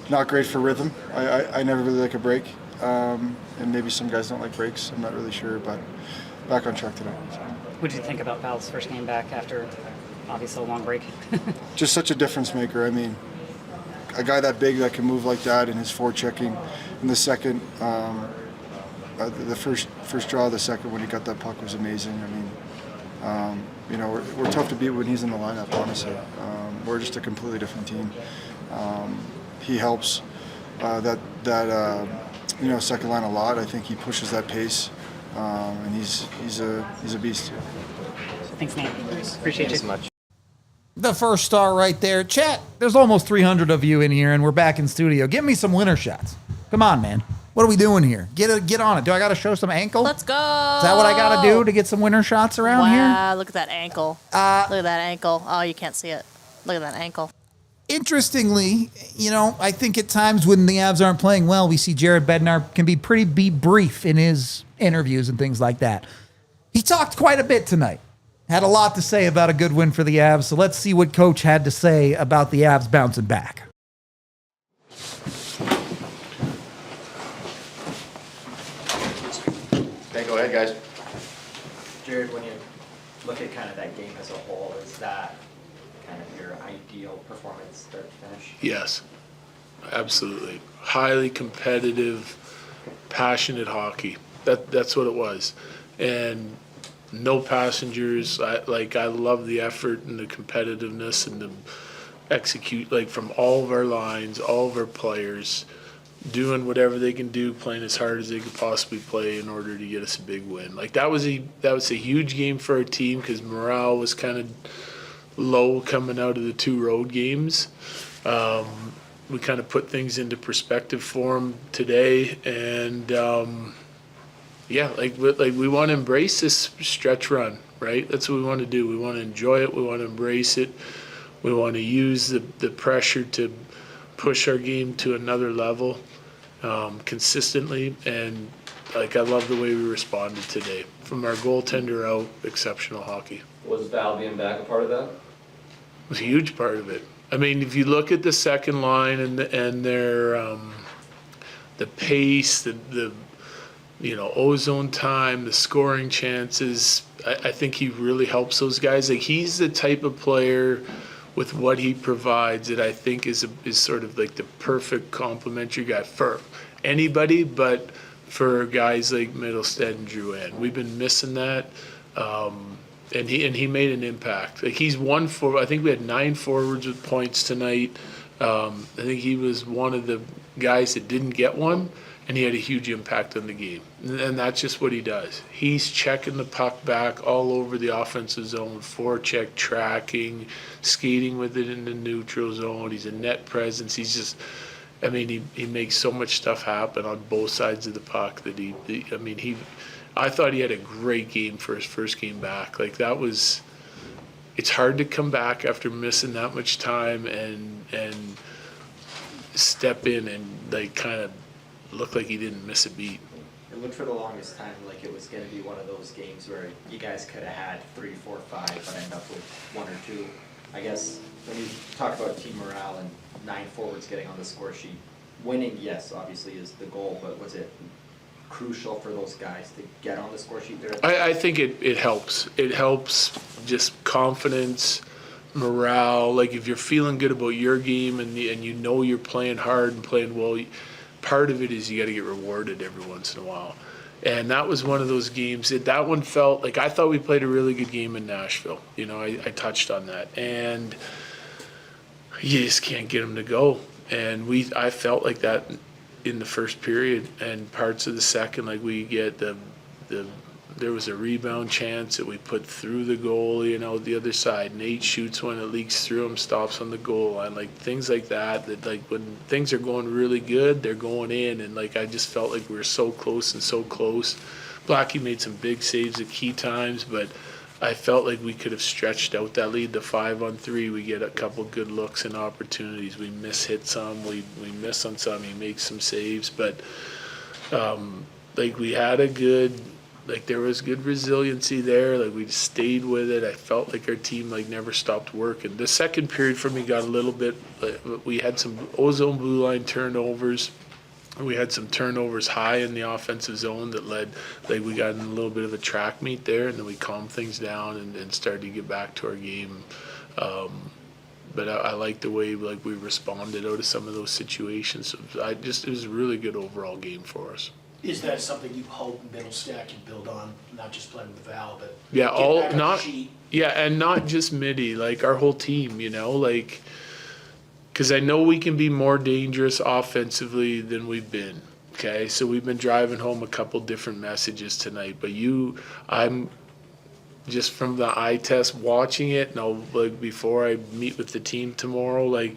not great for rhythm. I never really like a break. And maybe some guys don't like breaks. I'm not really sure, but back on track today. So. What did you think about Val's first game back after obviously a long break? Just such a difference maker. I mean, a guy that big that can move like that and his forechecking in the second, the first draw of the second when he got that puck was amazing. I mean, you know, we're tough to beat when he's in the lineup, honestly. We're just a completely different team. He helps that you know, second line a lot. I think he pushes that pace, and he's a beast. Thanks, Nate. Appreciate you so much. The first star right there. Chat, there's almost 300 of you in here, and we're back in studio. Give me some winner shots. Come on, man. What are we doing here? Get on it. Do I got to show some ankle? Let's go. Is that what I got to do to get some winner shots around here? Wow, look at that ankle. Look at that ankle. Oh, you can't see it. Look at that ankle. Interestingly, you know, I think at times when the Avs aren't playing well, we see Jared Bednar can be pretty brief in his interviews and things like that. He talked quite a bit tonight. Had a lot to say about a good win for the Avs, so let's see what Coach had to say about the Avs bouncing back. Okay, go ahead, guys. Jared, when you look at kind of that game as a whole, is that kind of your ideal performance start to finish? Yes, absolutely. Highly competitive, passionate hockey. That's what it was. And no passengers. I love the effort and the competitiveness and the execute, like, from all of our lines, all of our players, doing whatever they can do, playing as hard as they could possibly play in order to get us a big win. Like, that was a huge game for our team because morale was kind of low coming out of the 2 road games. We kind of put things into perspective for them today, and yeah, we want to embrace this stretch run, right? That's what we want to do. We want to enjoy it. We want to embrace it. We want to use the pressure to push our game to another level consistently. And, like, I love the way we responded today. From our goaltender out, exceptional hockey. Was Val being back a part of that? It was a huge part of it. I mean, if you look at the second line and their the pace, the you know, ozone time, the scoring chances, I think he really helps those guys. Like, he's the type of player with what he provides that I think is sort of like the perfect complementary guy for anybody, but for guys like Middlestead and Drouin. We've been missing that, and he made an impact. Like, he's one for, I think we had 9 forwards with points tonight. I think he was one of the guys that didn't get one, and he had a huge impact on the game. And that's just what he does. He's checking the puck back all over the offensive zone, forecheck, tracking, skating with it in the neutral zone. He's a net presence. He's just, I mean, he makes so much stuff happen on both sides of the puck that I thought he had a great game for his first game back. Like, that was, it's hard to come back after missing that much time and step in and, like, kind of look like he didn't miss a beat. It looked for the longest time like it was going to be one of those games where you guys could have had 3, 4, 5, but end up with 1 or 2. I guess when you talk about team morale and 9 forwards getting on the score sheet, winning, yes, obviously is the goal, but was it crucial for those guys to get on the score sheet there? I think it helps. It helps just confidence, morale. Like, if you're feeling good about your game and you know you're playing hard and playing well, part of it is you got to get rewarded every once in a while. And that was one of those games that one felt like, I thought we played a really good game in Nashville. You know, I touched on that. And you just can't get them to go. And I felt like that in the first period and parts of the second. Like, we get the there was a rebound chance that we put through the goalie, the other side. Nate shoots one, it leaks through him, stops on the goal line. Like things like that, like when things are going really good, they're going in. And like I just felt like we were so close and so close. Blackie made some big saves at key times, but I felt like we could have stretched out that lead to 5-on-3. We get a couple good looks and opportunities. We hit some, we miss on some. He makes some saves, but like we had there was good resiliency there. Like we just stayed with it. I felt like our team like never stopped working. The second period for me got a little bit. We had some ozone blue line turnovers. We had some turnovers high in the offensive zone that led, like we got in a little bit of a track meet there, and then we calmed things down and started to get back to our game. But I like the way like we responded out of some of those situations. It was a really good overall game for us. Is that something you hope Middlestack can build on, not just playing with Val, but yeah, get back on the sheet? And not just Mitty, like our whole team, like. Because I know we can be more dangerous offensively than we've been, okay? So we've been driving home a couple different messages tonight. But I'm just from the eye test watching it, and before I meet with the team tomorrow, like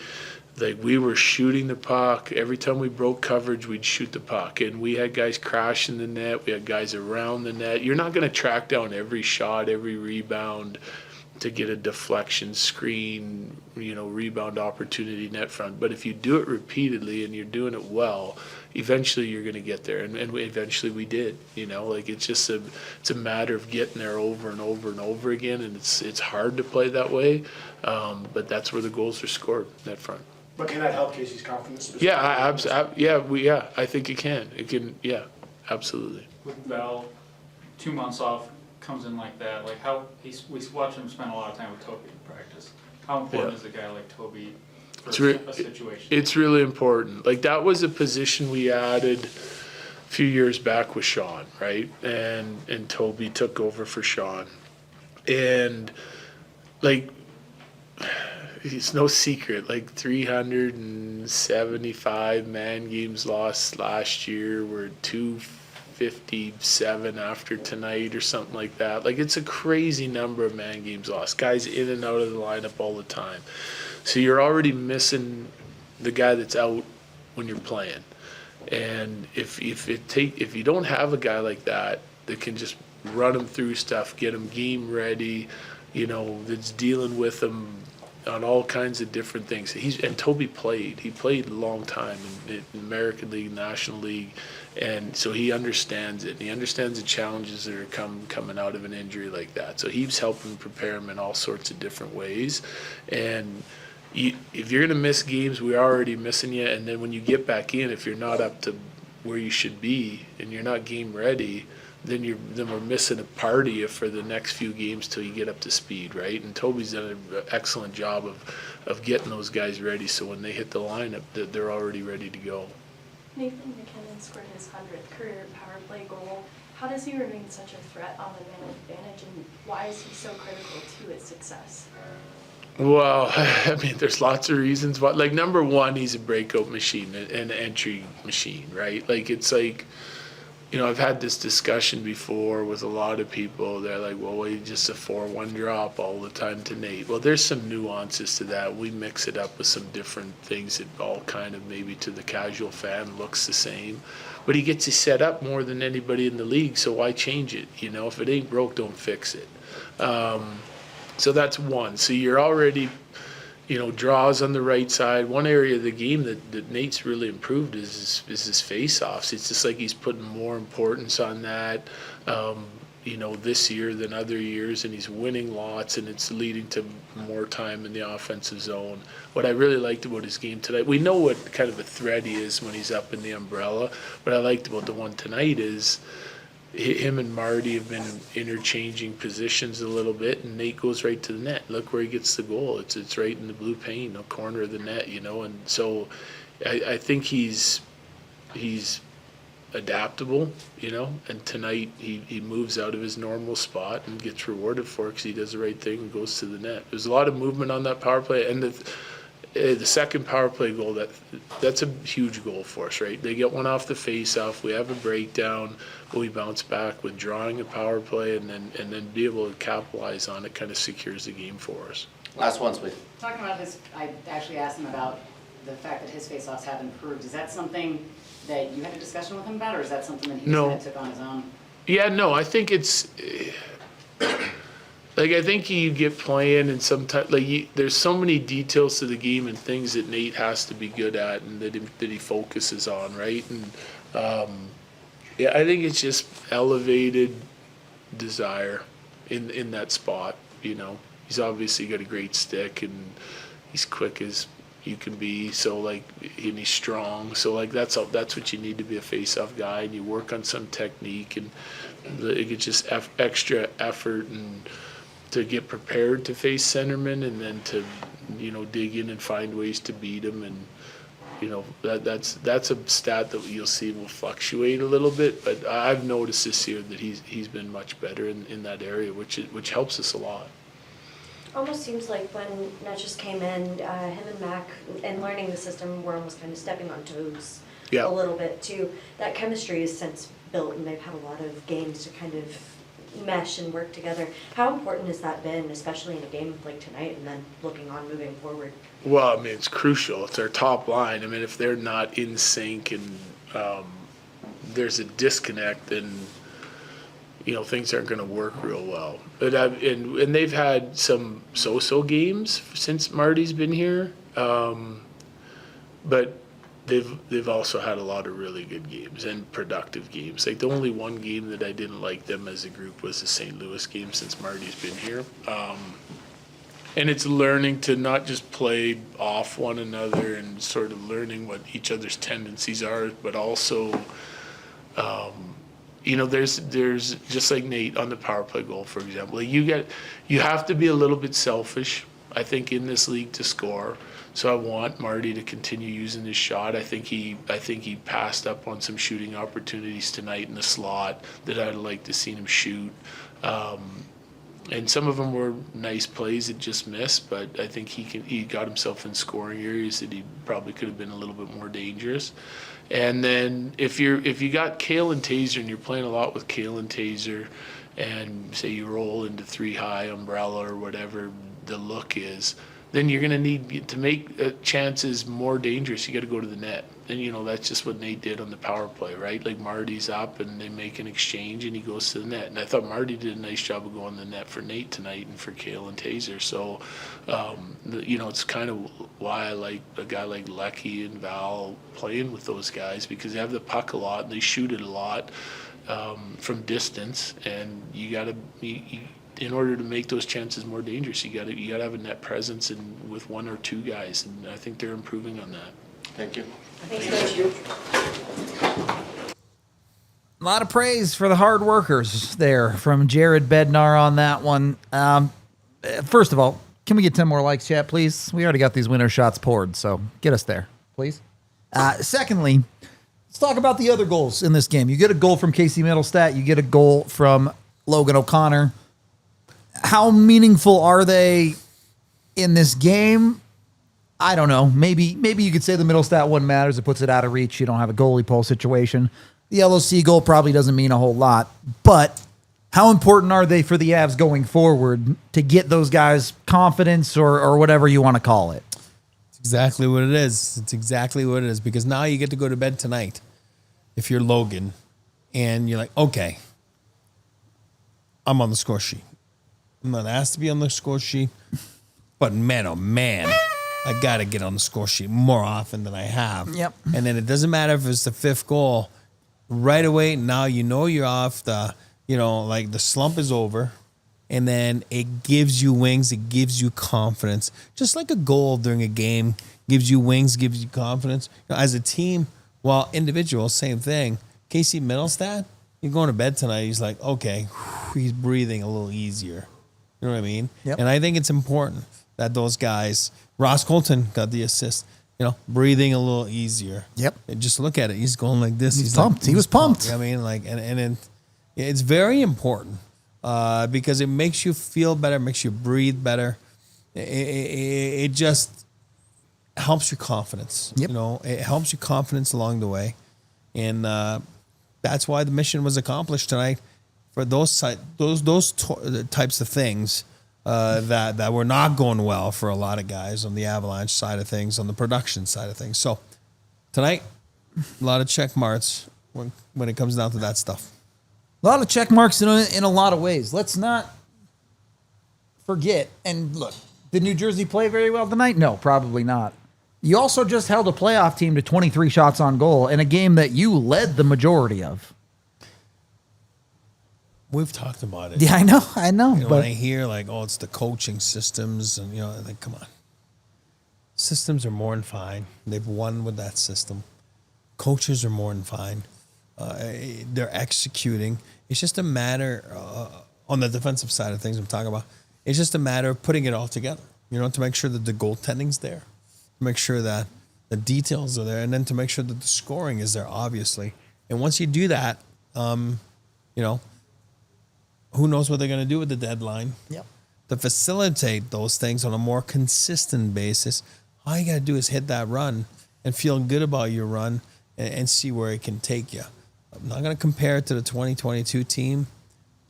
we were shooting the puck. Every time we broke coverage, we'd shoot the puck. And we had guys crashing the net. We had guys around the net. You're not going to track down every shot, every rebound to get a deflection, screen, rebound opportunity net front. But if you do it repeatedly and you're doing it well, eventually you're going to get there. And eventually we did, it's a matter of getting there over and over and over again. And it's hard to play that way. But that's where the goals are scored, net front. But can that help Casey's confidence? I think it can. It can, absolutely. With Val, 2 months off, comes in like that, like we watch him spend a lot of time with Toby in practice. How important is a guy like Toby for a situation? It's really important. Like that was a position we added a few years back with Sean, right? And Toby took over for Sean. And like it's no secret, like 375 man games lost last year. We're 257 after tonight or something like that. Like it's a crazy number of man games lost. Guys in and out of the lineup all the time. So you're already missing the guy that's out when you're playing. And if you don't have a guy like that can just run them through stuff, get them game ready, that's dealing with them on all kinds of different things. And Toby played. He played a long time in American League, National League, and so he understands it. And he understands the challenges that are coming out of an injury like that. So he's helping prepare him in all sorts of different ways. And if you're going to miss games, we're already missing you. And then when you get back in, if you're not up to where you should be and you're not game ready, then we're missing a party for the next few games till you get up to speed, right? And Toby's done an excellent job of getting those guys ready, so when they hit the lineup, they're already ready to go. Nathan MacKinnon scored his 100th career power play goal. How does he remain such a threat on the man advantage, and why is he so critical to its success? Well, I mean, there's lots of reasons why. Like, number one, he's a breakout machine, an entry machine, right? Like, it's like, I've had this discussion before with a lot of people. They're like, well, he's just a 4-1 drop all the time to Nate. Well, there's some nuances to that. We mix it up with some different things that all kind of maybe to the casual fan looks the same. But he gets it set up more than anybody in the league, so why change it? If it ain't broke, don't fix it. So that's one. So you're already, draws on the right side. One area of the game that Nate's really improved is his face-offs. It's just like he's putting more importance on that, this year than other years, and he's winning lots, and it's leading to more time in the offensive zone. What I really liked about his game tonight, we know what kind of a threat he is when he's up in the umbrella. What I liked about the one tonight is him and Marty have been interchanging positions a little bit, and Nate goes right to the net. Look where he gets the goal. It's right in the blue paint, no corner of the net, and so I think he's adaptable, and tonight he moves out of his normal spot and gets rewarded for it because he does the right thing and goes to the net. There's a lot of movement on that power play, and the second power play goal, that's a huge goal for us, right? They get one off the face-off, we have a breakdown, we bounce back with drawing a power play, and then be able to capitalize on it kind of secures the game for us. Last one, please. Talking about his, I actually asked him about the fact that his face-offs have improved. Is that something that you had a discussion with him about, or is that something that he just kind of took on his own? Yeah, no, I think it's like, I think you get playing and sometimes there's so many details to the game and things that Nate has to be good at and that he focuses on, right? And yeah, I think it's just elevated desire in that spot. You know, he's obviously got a great stick and he's quick as you can be. So like, and he's strong. So like, that's what you need to be a face-off guy. And you work on some technique and it's just extra effort and to get prepared to face centermen and then to, you know, dig in and find ways to beat them. And, you know, that's a stat that you'll see will fluctuate a little bit, but I've noticed this year that he's been much better in that area, which helps us a lot. Almost seems like when Netchus came in, him and Mac, and learning the system, were almost kind of stepping on toes a little bit too. That chemistry is since built, and they've had a lot of games to kind of mesh and work together. How important has that been, especially in a game like tonight, and then looking on moving forward? Well, I mean, it's crucial. It's our top line. I mean, if they're not in sync and there's a disconnect, then, you know, things aren't going to work real well. But and they've had some so-so games since Marty's been here, but they've also had a lot of really good games and productive games. Like, the only one game that I didn't like them as a group was the St. Louis game since Marty's been here. And it's learning to not just play off one another and sort of learning what each other's tendencies are, but also, you know, there's just like Nate on the power play goal, for example. You have to be a little bit selfish, I think, in this league to score. So I want Marty to continue using his shot. I think he passed up on some shooting opportunities tonight in the slot that I'd like to see him shoot. And some of them were nice plays that just missed, but I think he got himself in scoring areas that he probably could have been a little bit more dangerous. And then if you got Cale and Taser and you're playing a lot with Cale and Taser, and say you roll into 3 high umbrella or whatever the look is, then you're going to need to make chances more dangerous. You got to go to the net. And, you know, that's just what Nate did on the power play, right? Like, Marty's up and they make an exchange and he goes to the net. And I thought Marty did a nice job of going to the net for Nate tonight and for Cale and Taser. So, you know, it's kind of why I like a guy like Lecky and Val playing with those guys, because they have the puck a lot and they shoot it a lot from distance. And you got to in order to make those chances more dangerous, you got to have a net presence and with 1 or 2 guys, and I think they're improving on that. Thank you. Thank you. A lot of praise for the hard workers there from Jared Bednar on that one. First of all, can we get 10 more likes, chat, please? We already got these winner shots poured, so get us there, please. Secondly, let's talk about the other goals in this game. You get a goal from Casey Middlestat. You get a goal from Logan O'Connor. How meaningful are they in this game? I don't know. Maybe you could say the Middlestat one matters. It puts it out of reach. You don't have a goalie pole situation. The LOC goal probably doesn't mean a whole lot. But how important are they for the Avs going forward to get those guys confidence or whatever you want to call it? It's exactly what it is. It's exactly what it is, because now you get to go to bed tonight if you're Logan and you're like, okay, I'm on the score sheet. I'm not asked to be on the score sheet, but man, oh man, I got to get on the score sheet more often than I have. Yep. And then it doesn't matter if it's the 5th goal. Right away, now you know you're off the, you know, like the slump is over. And then it gives you wings. It gives you confidence. Just like a goal during a game gives you wings, gives you confidence. You know, as a team, well, individual, same thing. Casey Middlestat, you're going to bed tonight. He's like, okay, he's breathing a little easier. You know what I mean? Yep. And I think it's important that those guys, Ross Colton got the assist, you know, breathing a little easier. Yep. And just look at it. He's going like this. He's pumped. Like, he was pumped. I mean, like, and it's very important because it makes you feel better, makes you breathe better. It just, helps your confidence. Yep. You know, it helps your confidence along the way. And that's why the mission was accomplished tonight for those types of things that were not going well for a lot of guys on the Avalanche side of things, on the production side of things. So tonight, a lot of check marks when it comes down to that stuff. A lot of check marks in a lot of ways. Let's not forget, and look, did New Jersey play very well tonight? No, probably not. You also just held a playoff team to 23 shots on goal in a game that you led the majority of. We've talked about it. Yeah, I know. You know, But when I hear like, oh, it's the coaching systems, and I think, come on. Systems are more than fine. They've won with that system. Coaches are more than fine. They're executing. It's just a matter on the defensive side of things I'm talking about. It's just a matter of putting it all together, to make sure that the goaltending's there, to make sure that the details are there, and then to make sure that the scoring is there, obviously. And once you do that, who knows what they're going to do with the deadline. Yep. To facilitate those things on a more consistent basis, all you got to do is hit that run and feel good about your run and see where it can take you. I'm not going to compare it to the 2022 team.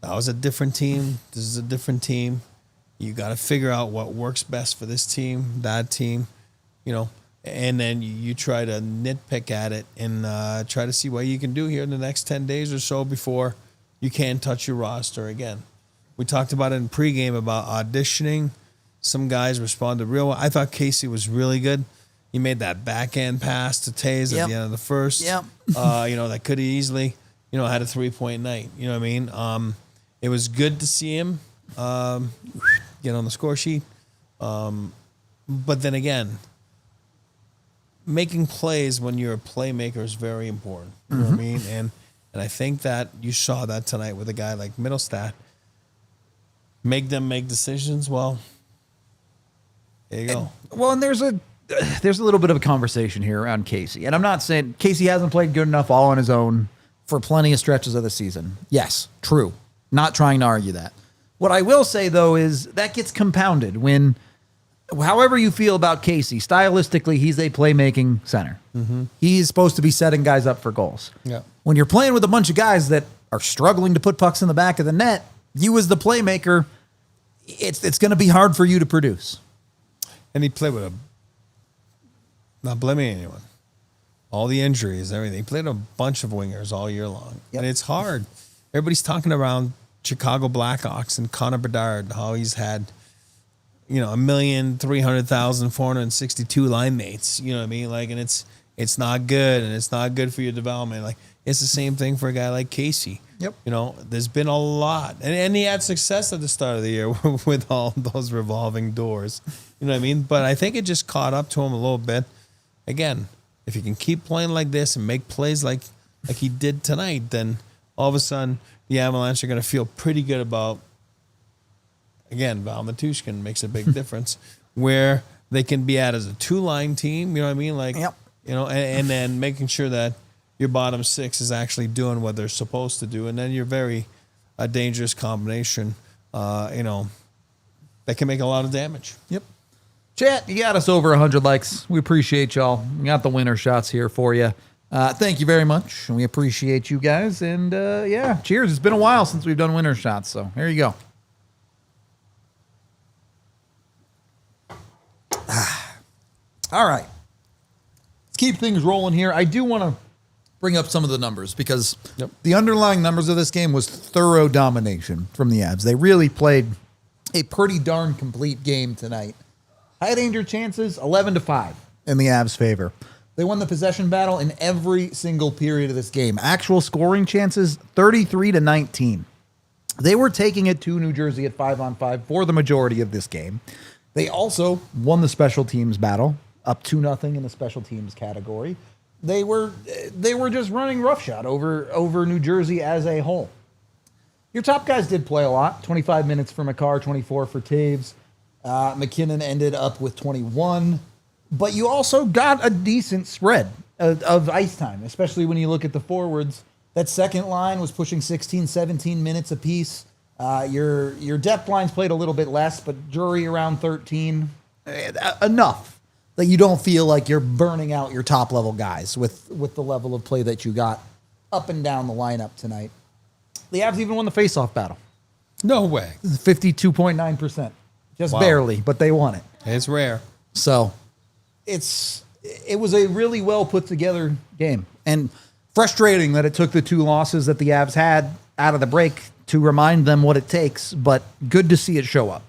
That was a different team. This is a different team. You got to figure out what works best for this team, that team, and then you try to nitpick at it and try to see what you can do here in the next 10 days or so before you can touch your roster again. We talked about it in pregame about auditioning. Some guys responded real well. I thought Casey was really good. He made that backhand pass to Taze at the end of the first. Yep. That could have easily, had a 3-point night. You know what I mean? It was good to see him get on the score sheet. But then again, making plays when you're a playmaker is very important. You know what I mean? And I think that you saw that tonight with a guy like Middlestat. Make them make decisions. Well, there you go. And there's a little bit of a conversation here around Casey. And I'm not saying Casey hasn't played good enough all on his own for plenty of stretches of the season. Yes, true. Not trying to argue that. What I will say, though, is that gets compounded when, however you feel about Casey, stylistically, he's a playmaking center. Mm-hmm. He's supposed to be setting guys up for goals. Yeah. When you're playing with a bunch of guys that are struggling to put pucks in the back of the net, you as the playmaker, it's going to be hard for you to produce. And he played with not blaming anyone. All the injuries, everything. He played a bunch of wingers all year long. Yep. And it's hard. Everybody's talking around Chicago Blackhawks and Connor Bedard, how he's had, 1,300,462 line mates. You know what I mean? Like, and it's not good, and it's not good for your development. Like, it's the same thing for a guy like Casey. Yep. There's been a lot. And he had success at the start of the year with all those revolving doors. You know what I mean? But I think it just caught up to him a little bit. Again, if you can keep playing like this and make plays like he did tonight, then all of a sudden the Avalanche are going to feel pretty good about, again, Val Matushkin makes a big difference, where they can be at as a two-line team, you know what I mean? Like, yep. And then making sure that your bottom six is actually doing what they're supposed to do. And then you're a dangerous combination, that can make a lot of damage. Yep. Chat, you got us over 100 likes. We appreciate y'all. We got the winner shots here for you. Thank you very much. And we appreciate you guys. And cheers. It's been a while since we've done winner shots. So here you go. All right. Let's keep things rolling here. I do want to bring up some of the numbers because the underlying numbers of this game was thorough domination from the Avs. They really played a pretty darn complete game tonight. High danger chances, 11-5 in the Avs' favor. They won the possession battle in every single period of this game. Actual scoring chances, 33-19. They were taking it to New Jersey at 5-on-5 for the majority of this game. They also won the special teams battle, up 2-0 in the special teams category. They were just running roughshod over New Jersey as a whole. Your top guys did play a lot. 25 minutes for Makar, 24 for Taves. MacKinnon ended up with 21. But you also got a decent spread of ice time, especially when you look at the forwards. That second line was pushing 16, 17 minutes apiece. Your depth lines played a little bit less, but Drury around 13. Enough that you don't feel like you're burning out your top level guys with the level of play that you got up and down the lineup tonight. The Avs even won the faceoff battle. No way. 52.9%. Just barely, but they won it. It's rare. So it was a really well put together game, and frustrating that it took the 2 losses that the Avs had out of the break to remind them what it takes, but good to see it show up.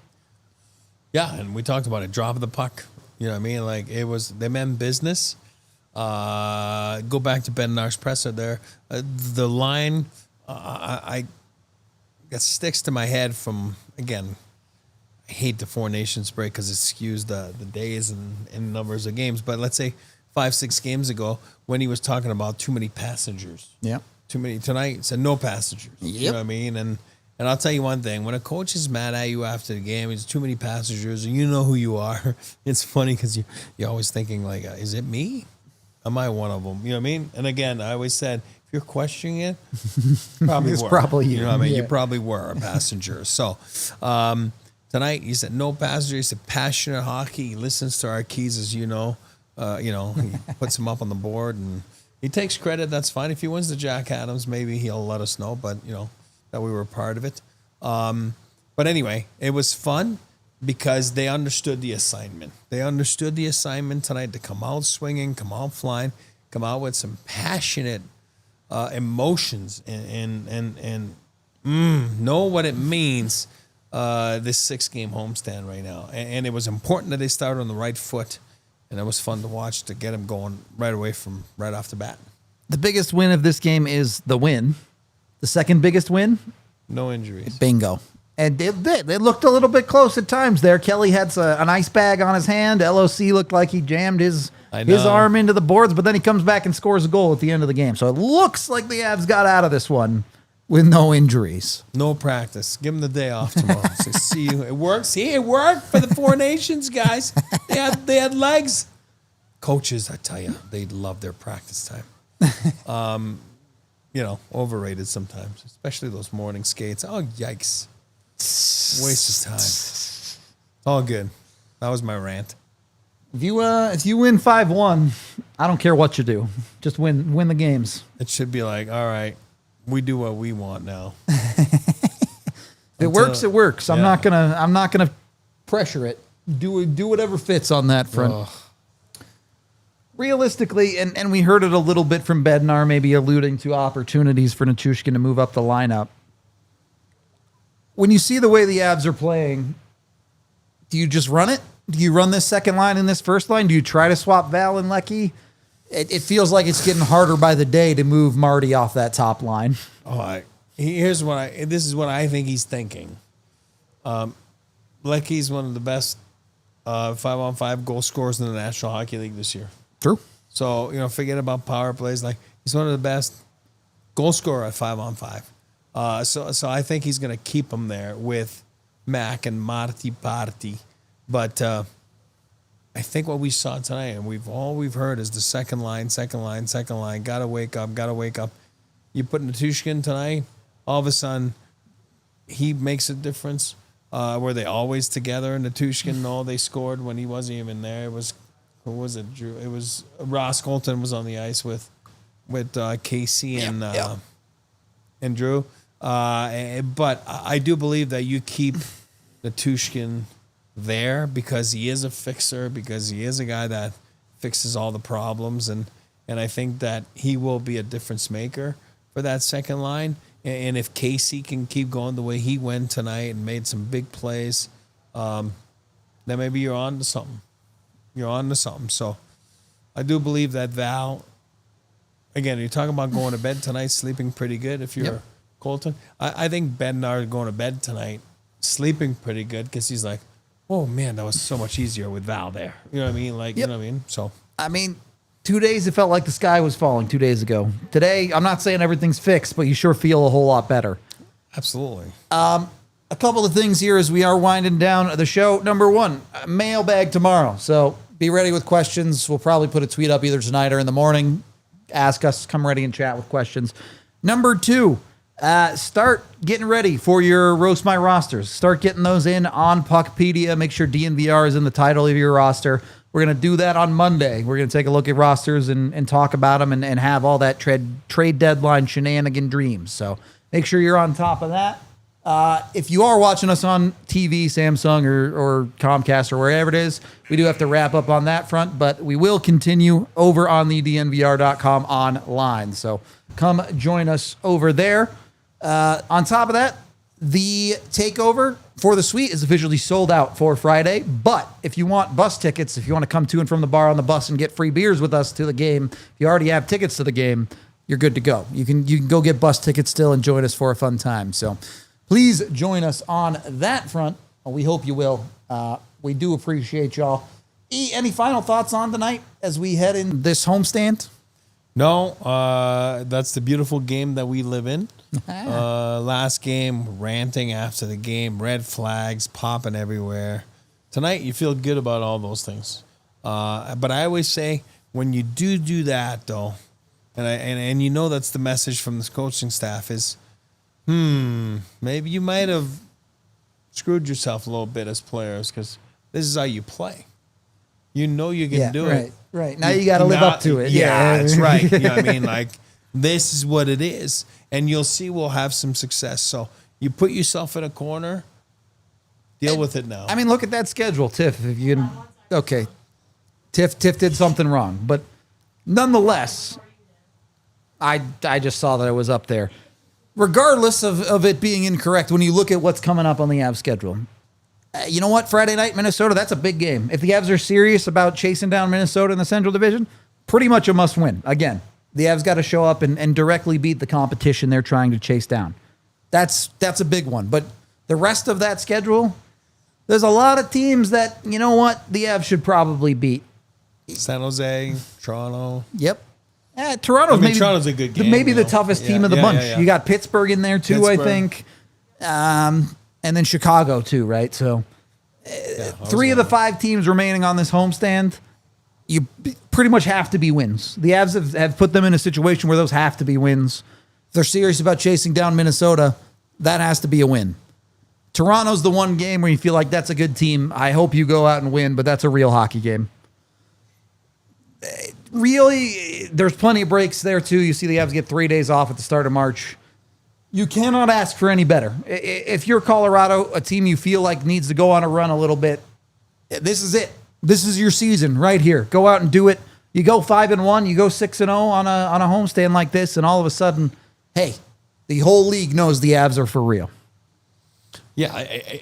Yeah, and we talked about it. Drop of the puck. You know what I mean? Like, it was, they meant business. Go back to Bednar's presser there. The line, that sticks to my head from, again, I hate the 4 Nations break because it skews the days and numbers of games. But let's say 5-6 games ago when he was talking about too many passengers. Yeah. Too many. Tonight, said no passengers. Yep. You know what I mean? And I'll tell you one thing. When a coach is mad at you after the game, it's too many passengers, and you know who you are. It's funny because you're always thinking, like, is it me? Am I one of them? You know what I mean? And again, I always said, if you're questioning it, probably It's were. probably you. You know what I mean? Yeah. You probably were a passenger. So tonight, he said no passenger. He said passionate hockey. He listens to our keys, as you know. He puts them up on the board, and he takes credit. That's fine. If he wins the Jack Adams, maybe he'll let us know. But, that we were a part of it. But anyway, it was fun because they understood the assignment. They understood the assignment tonight to come out swinging, come out flying, come out with some passionate emotions and know what it means, this 6-game homestand right now. And it was important that they started on the right foot, and it was fun to watch to get them going right off the bat. The biggest win of this game is the win. The second biggest win? No injuries. Bingo. And they looked a little bit close at times there. Kelly had an ice bag on his hand. LOC looked like he jammed his arm into the boards, but then he comes back and scores a goal at the end of the game. So it looks like the Avs got out of this one with no injuries. No practice. Give them the day off tomorrow. So see you. It works. See, it worked for the 4 Nations guys. They had legs. Coaches, I tell you, they love their practice time. Overrated sometimes, especially those morning skates. Oh, yikes. Waste of time. It's all good. That was my rant. If you win 5-1, I don't care what you do. Just win the games. It should be like, all right, we do what we want now. It works, it works. I'm not gonna pressure it. Do whatever fits on that front. Ugh. Realistically, and we heard it a little bit from Bednar, maybe alluding to opportunities for Nichushkin to move up the lineup. When you see the way the Avs are playing, do you just run it? Do you run this second line and this first line? Do you try to swap Val and Lecky? It feels like it's getting harder by the day to move Marty off that top line. This is what I think he's thinking. Lecky's one of the best 5-on-5 goal scorers in the National Hockey League this year. True. So, forget about power plays. Like, he's one of the best goal scorer at 5-on-5. So I think he's going to keep him there with Mac and Marty Party. But I think what we saw tonight, and all we've heard is the second line. Gotta wake up. You put Nichushkin tonight, all of a sudden, he makes a difference. Were they always together? Nichushkin, no, they scored when he wasn't even there. It was, who was it? Drew. It was Ross Colton was on the ice with Casey and Drew. But I do believe that you keep Nichushkin there because he is a fixer, because he is a guy that fixes all the problems, and I think that he will be a difference maker for that second line. And if Casey can keep going the way he went tonight and made some big plays, then maybe you're on to something. So I do believe that Val, again, you're talking about going to bed tonight, sleeping pretty good if you're Colton. I think Bednar going to bed tonight, sleeping pretty good because he's like, oh, man, that was so much easier with Val there. You know what I mean? You know what I mean? So, 2 days, it felt like the sky was falling 2 days ago. Today, I'm not saying everything's fixed, but you sure feel a whole lot better. Absolutely. A couple of things here as we are winding down the show. Number one, mailbag tomorrow. So be ready with questions. We'll probably put a tweet up either tonight or in the morning. Ask us, come ready and chat with questions. Number two, start getting ready for your Roast My Rosters. Start getting those in on Puckpedia. Make sure DNVR is in the title of your roster. We're going to do that on Monday. We're going to take a look at rosters and talk about them and have all that trade deadline shenanigan dreams. So make sure you're on top of that. If you are watching us on TV, Samsung or Comcast or wherever it is, we do have to wrap up on that front, but we will continue over on the DNVR.com online. So come join us over there. On top of that, the takeover for the suite is officially sold out for Friday. But if you want bus tickets, if you want to come to and from the bar on the bus and get free beers with us to the game, if you already have tickets to the game, you're good to go. You can go get bus tickets still and join us for a fun time. So please join us on that front. We hope you will. We do appreciate y'all. Any final thoughts on tonight as we head in this homestand? No, that's the beautiful game that we live in. Last game, ranting after the game, red flags popping everywhere. Tonight, you feel good about all those things. But I always say, when you do that, though, and you know that's the message from this coaching staff is, maybe you might have screwed yourself a little bit as players because this is how you play. You know you can do it. Right. Now you got to live up to it. Yeah, that's right. You know what I mean? Like, this is what it is. And you'll see we'll have some success. So you put yourself in a corner, deal with it now. I mean, look at that schedule, Tiff. If you can, okay, Tiff did something wrong. But nonetheless, I just saw that it was up there. Regardless of it being incorrect, when you look at what's coming up on the Avs schedule, you know what? Friday night, Minnesota, that's a big game. If the Avs are serious about chasing down Minnesota in the Central Division, pretty much a must win. Again, the Avs got to show up and directly beat the competition they're trying to chase down. That's a big one. But the rest of that schedule, there's a lot of teams that, you know what, the Avs should probably beat. San Jose, Toronto. Yep. Toronto's a good game. Maybe the toughest team of the bunch. You got Pittsburgh in there too, I think. And then Chicago too, right? So 3 of the 5 teams remaining on this homestand, you pretty much have to be wins. The Avs have put them in a situation where those have to be wins. If they're serious about chasing down Minnesota, that has to be a win. Toronto's the one game where you feel like that's a good team. I hope you go out and win, but that's a real hockey game. Really, there's plenty of breaks there too. You see the Avs get 3 days off at the start of March. You cannot ask for any better. If you're Colorado, a team you feel like needs to go on a run a little bit, this is it. This is your season right here. Go out and do it. You go 5-1, you go 6-0 on a homestand like this, and all of a sudden, hey, the whole league knows the Avs are for real. Yeah,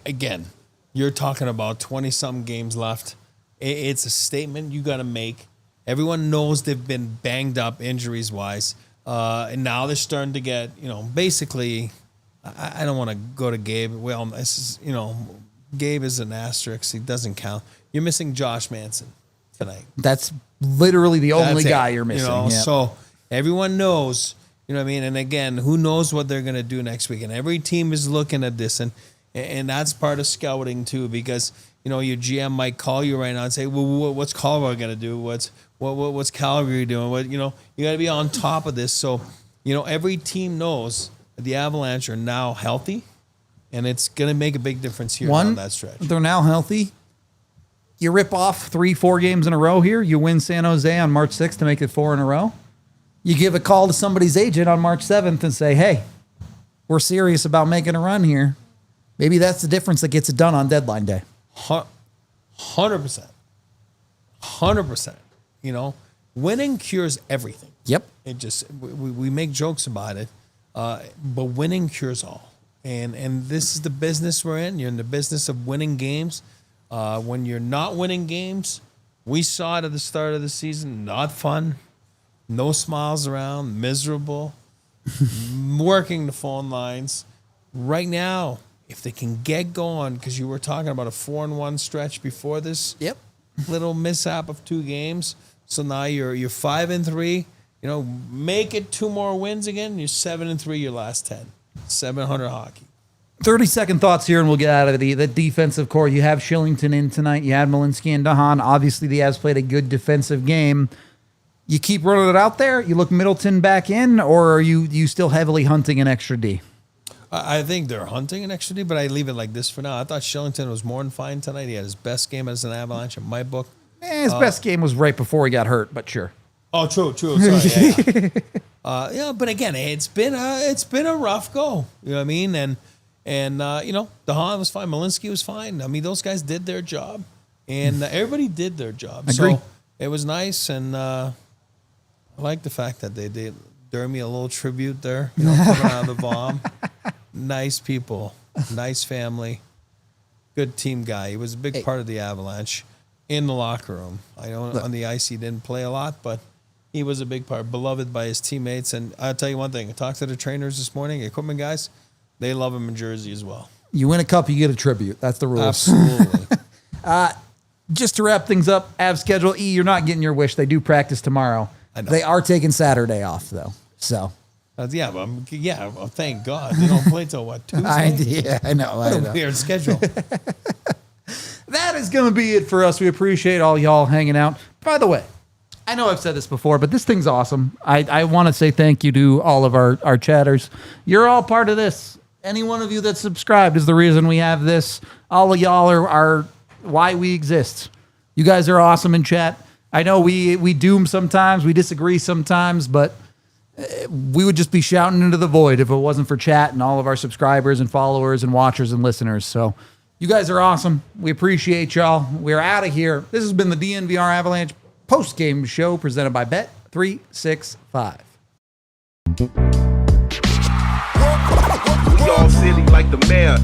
again, you're talking about 20-something games left. It's a statement you got to make. Everyone knows they've been banged up injuries-wise. And now they're starting to get, basically, I don't want to go to Gabe. Well, this is, Gabe is an asterisk. He doesn't count. You're missing Josh Manson tonight. That's literally the only guy you're missing. Yep. So everyone knows, you know what I mean? And again, who knows what they're going to do next week? And every team is looking at this. And that's part of scouting too, because, your GM might call you right now and say, well, what's Colorado going to do? What's Calgary doing? You got to be on top of this. So, every team knows that the Avalanche are now healthy, and it's going to make a big difference here on that stretch. They're now healthy. You rip off 3-4 games in a row here. You win San Jose on March 6th to make it 4 in a row. You give a call to somebody's agent on March 7th and say, hey, we're serious about making a run here. Maybe that's the difference that gets it done on deadline day. 100%. 100%. Winning cures everything. Yep. It just we make jokes about it, but winning cures all. And this is the business we're in. You're in the business of winning games. When you're not winning games, we saw it at the start of the season. Not fun. No smiles around. Miserable. Working the phone lines. Right now, if they can get going, because you were talking about a 4-1 stretch before this. Yep. Little mishap of 2 games. So now you're 5-3. Make it 2 more wins again. You're 7-3 your last 10. 700 hockey. 30-second thoughts here, and we'll get out of the defensive core. You have Shillington in tonight. You had Malinsky and Dahan. Obviously, the Avs played a good defensive game. You keep running it out there? You look Middleton back in, or are you still heavily hunting an extra D? I think they're hunting an extra D, but I leave it like this for now. I thought Shillington was more than fine tonight. He had his best game as an Avalanche in my book. His best game was right before he got hurt, but sure. Oh, true. Sorry. Yeah. But again, it's been a rough go. You know what I mean? And DeHaan was fine. Malinsky was fine. I mean, those guys did their job, and everybody did their job. Agree. So it was nice, and I like the fact that they did me a little tribute there. Coming out of the bomb. Nice people, nice family, good team guy. He was a big part of the Avalanche in the locker room. I know on the ice he didn't play a lot, but he was a big part, beloved by his teammates. And I'll tell you one thing, I talked to the trainers this morning, equipment guys, they love him in Jersey as well. You win a cup, you get a tribute. That's the rules. Absolutely. Just to wrap things up, Av schedule. You're not getting your wish. They do practice tomorrow. I know. They are taking Saturday off, though. So. Thank God. They don't play till what, Tuesday? I know. What a weird schedule. That is going to be it for us. We appreciate all y'all hanging out. By the way, I know I've said this before, but this thing's awesome. I want to say thank you to all of our chatters. You're all part of this. Any one of you that subscribed is the reason we have this. All of y'all are why we exist. You guys are awesome in chat. I know we doom sometimes, we disagree sometimes, but we would just be shouting into the void if it wasn't for chat and all of our subscribers and followers and watchers and listeners. So you guys are awesome. We appreciate y'all. We're out of here. This has been the DNVR Avalanche post-game show presented by Bet365. We all silly like the mayor.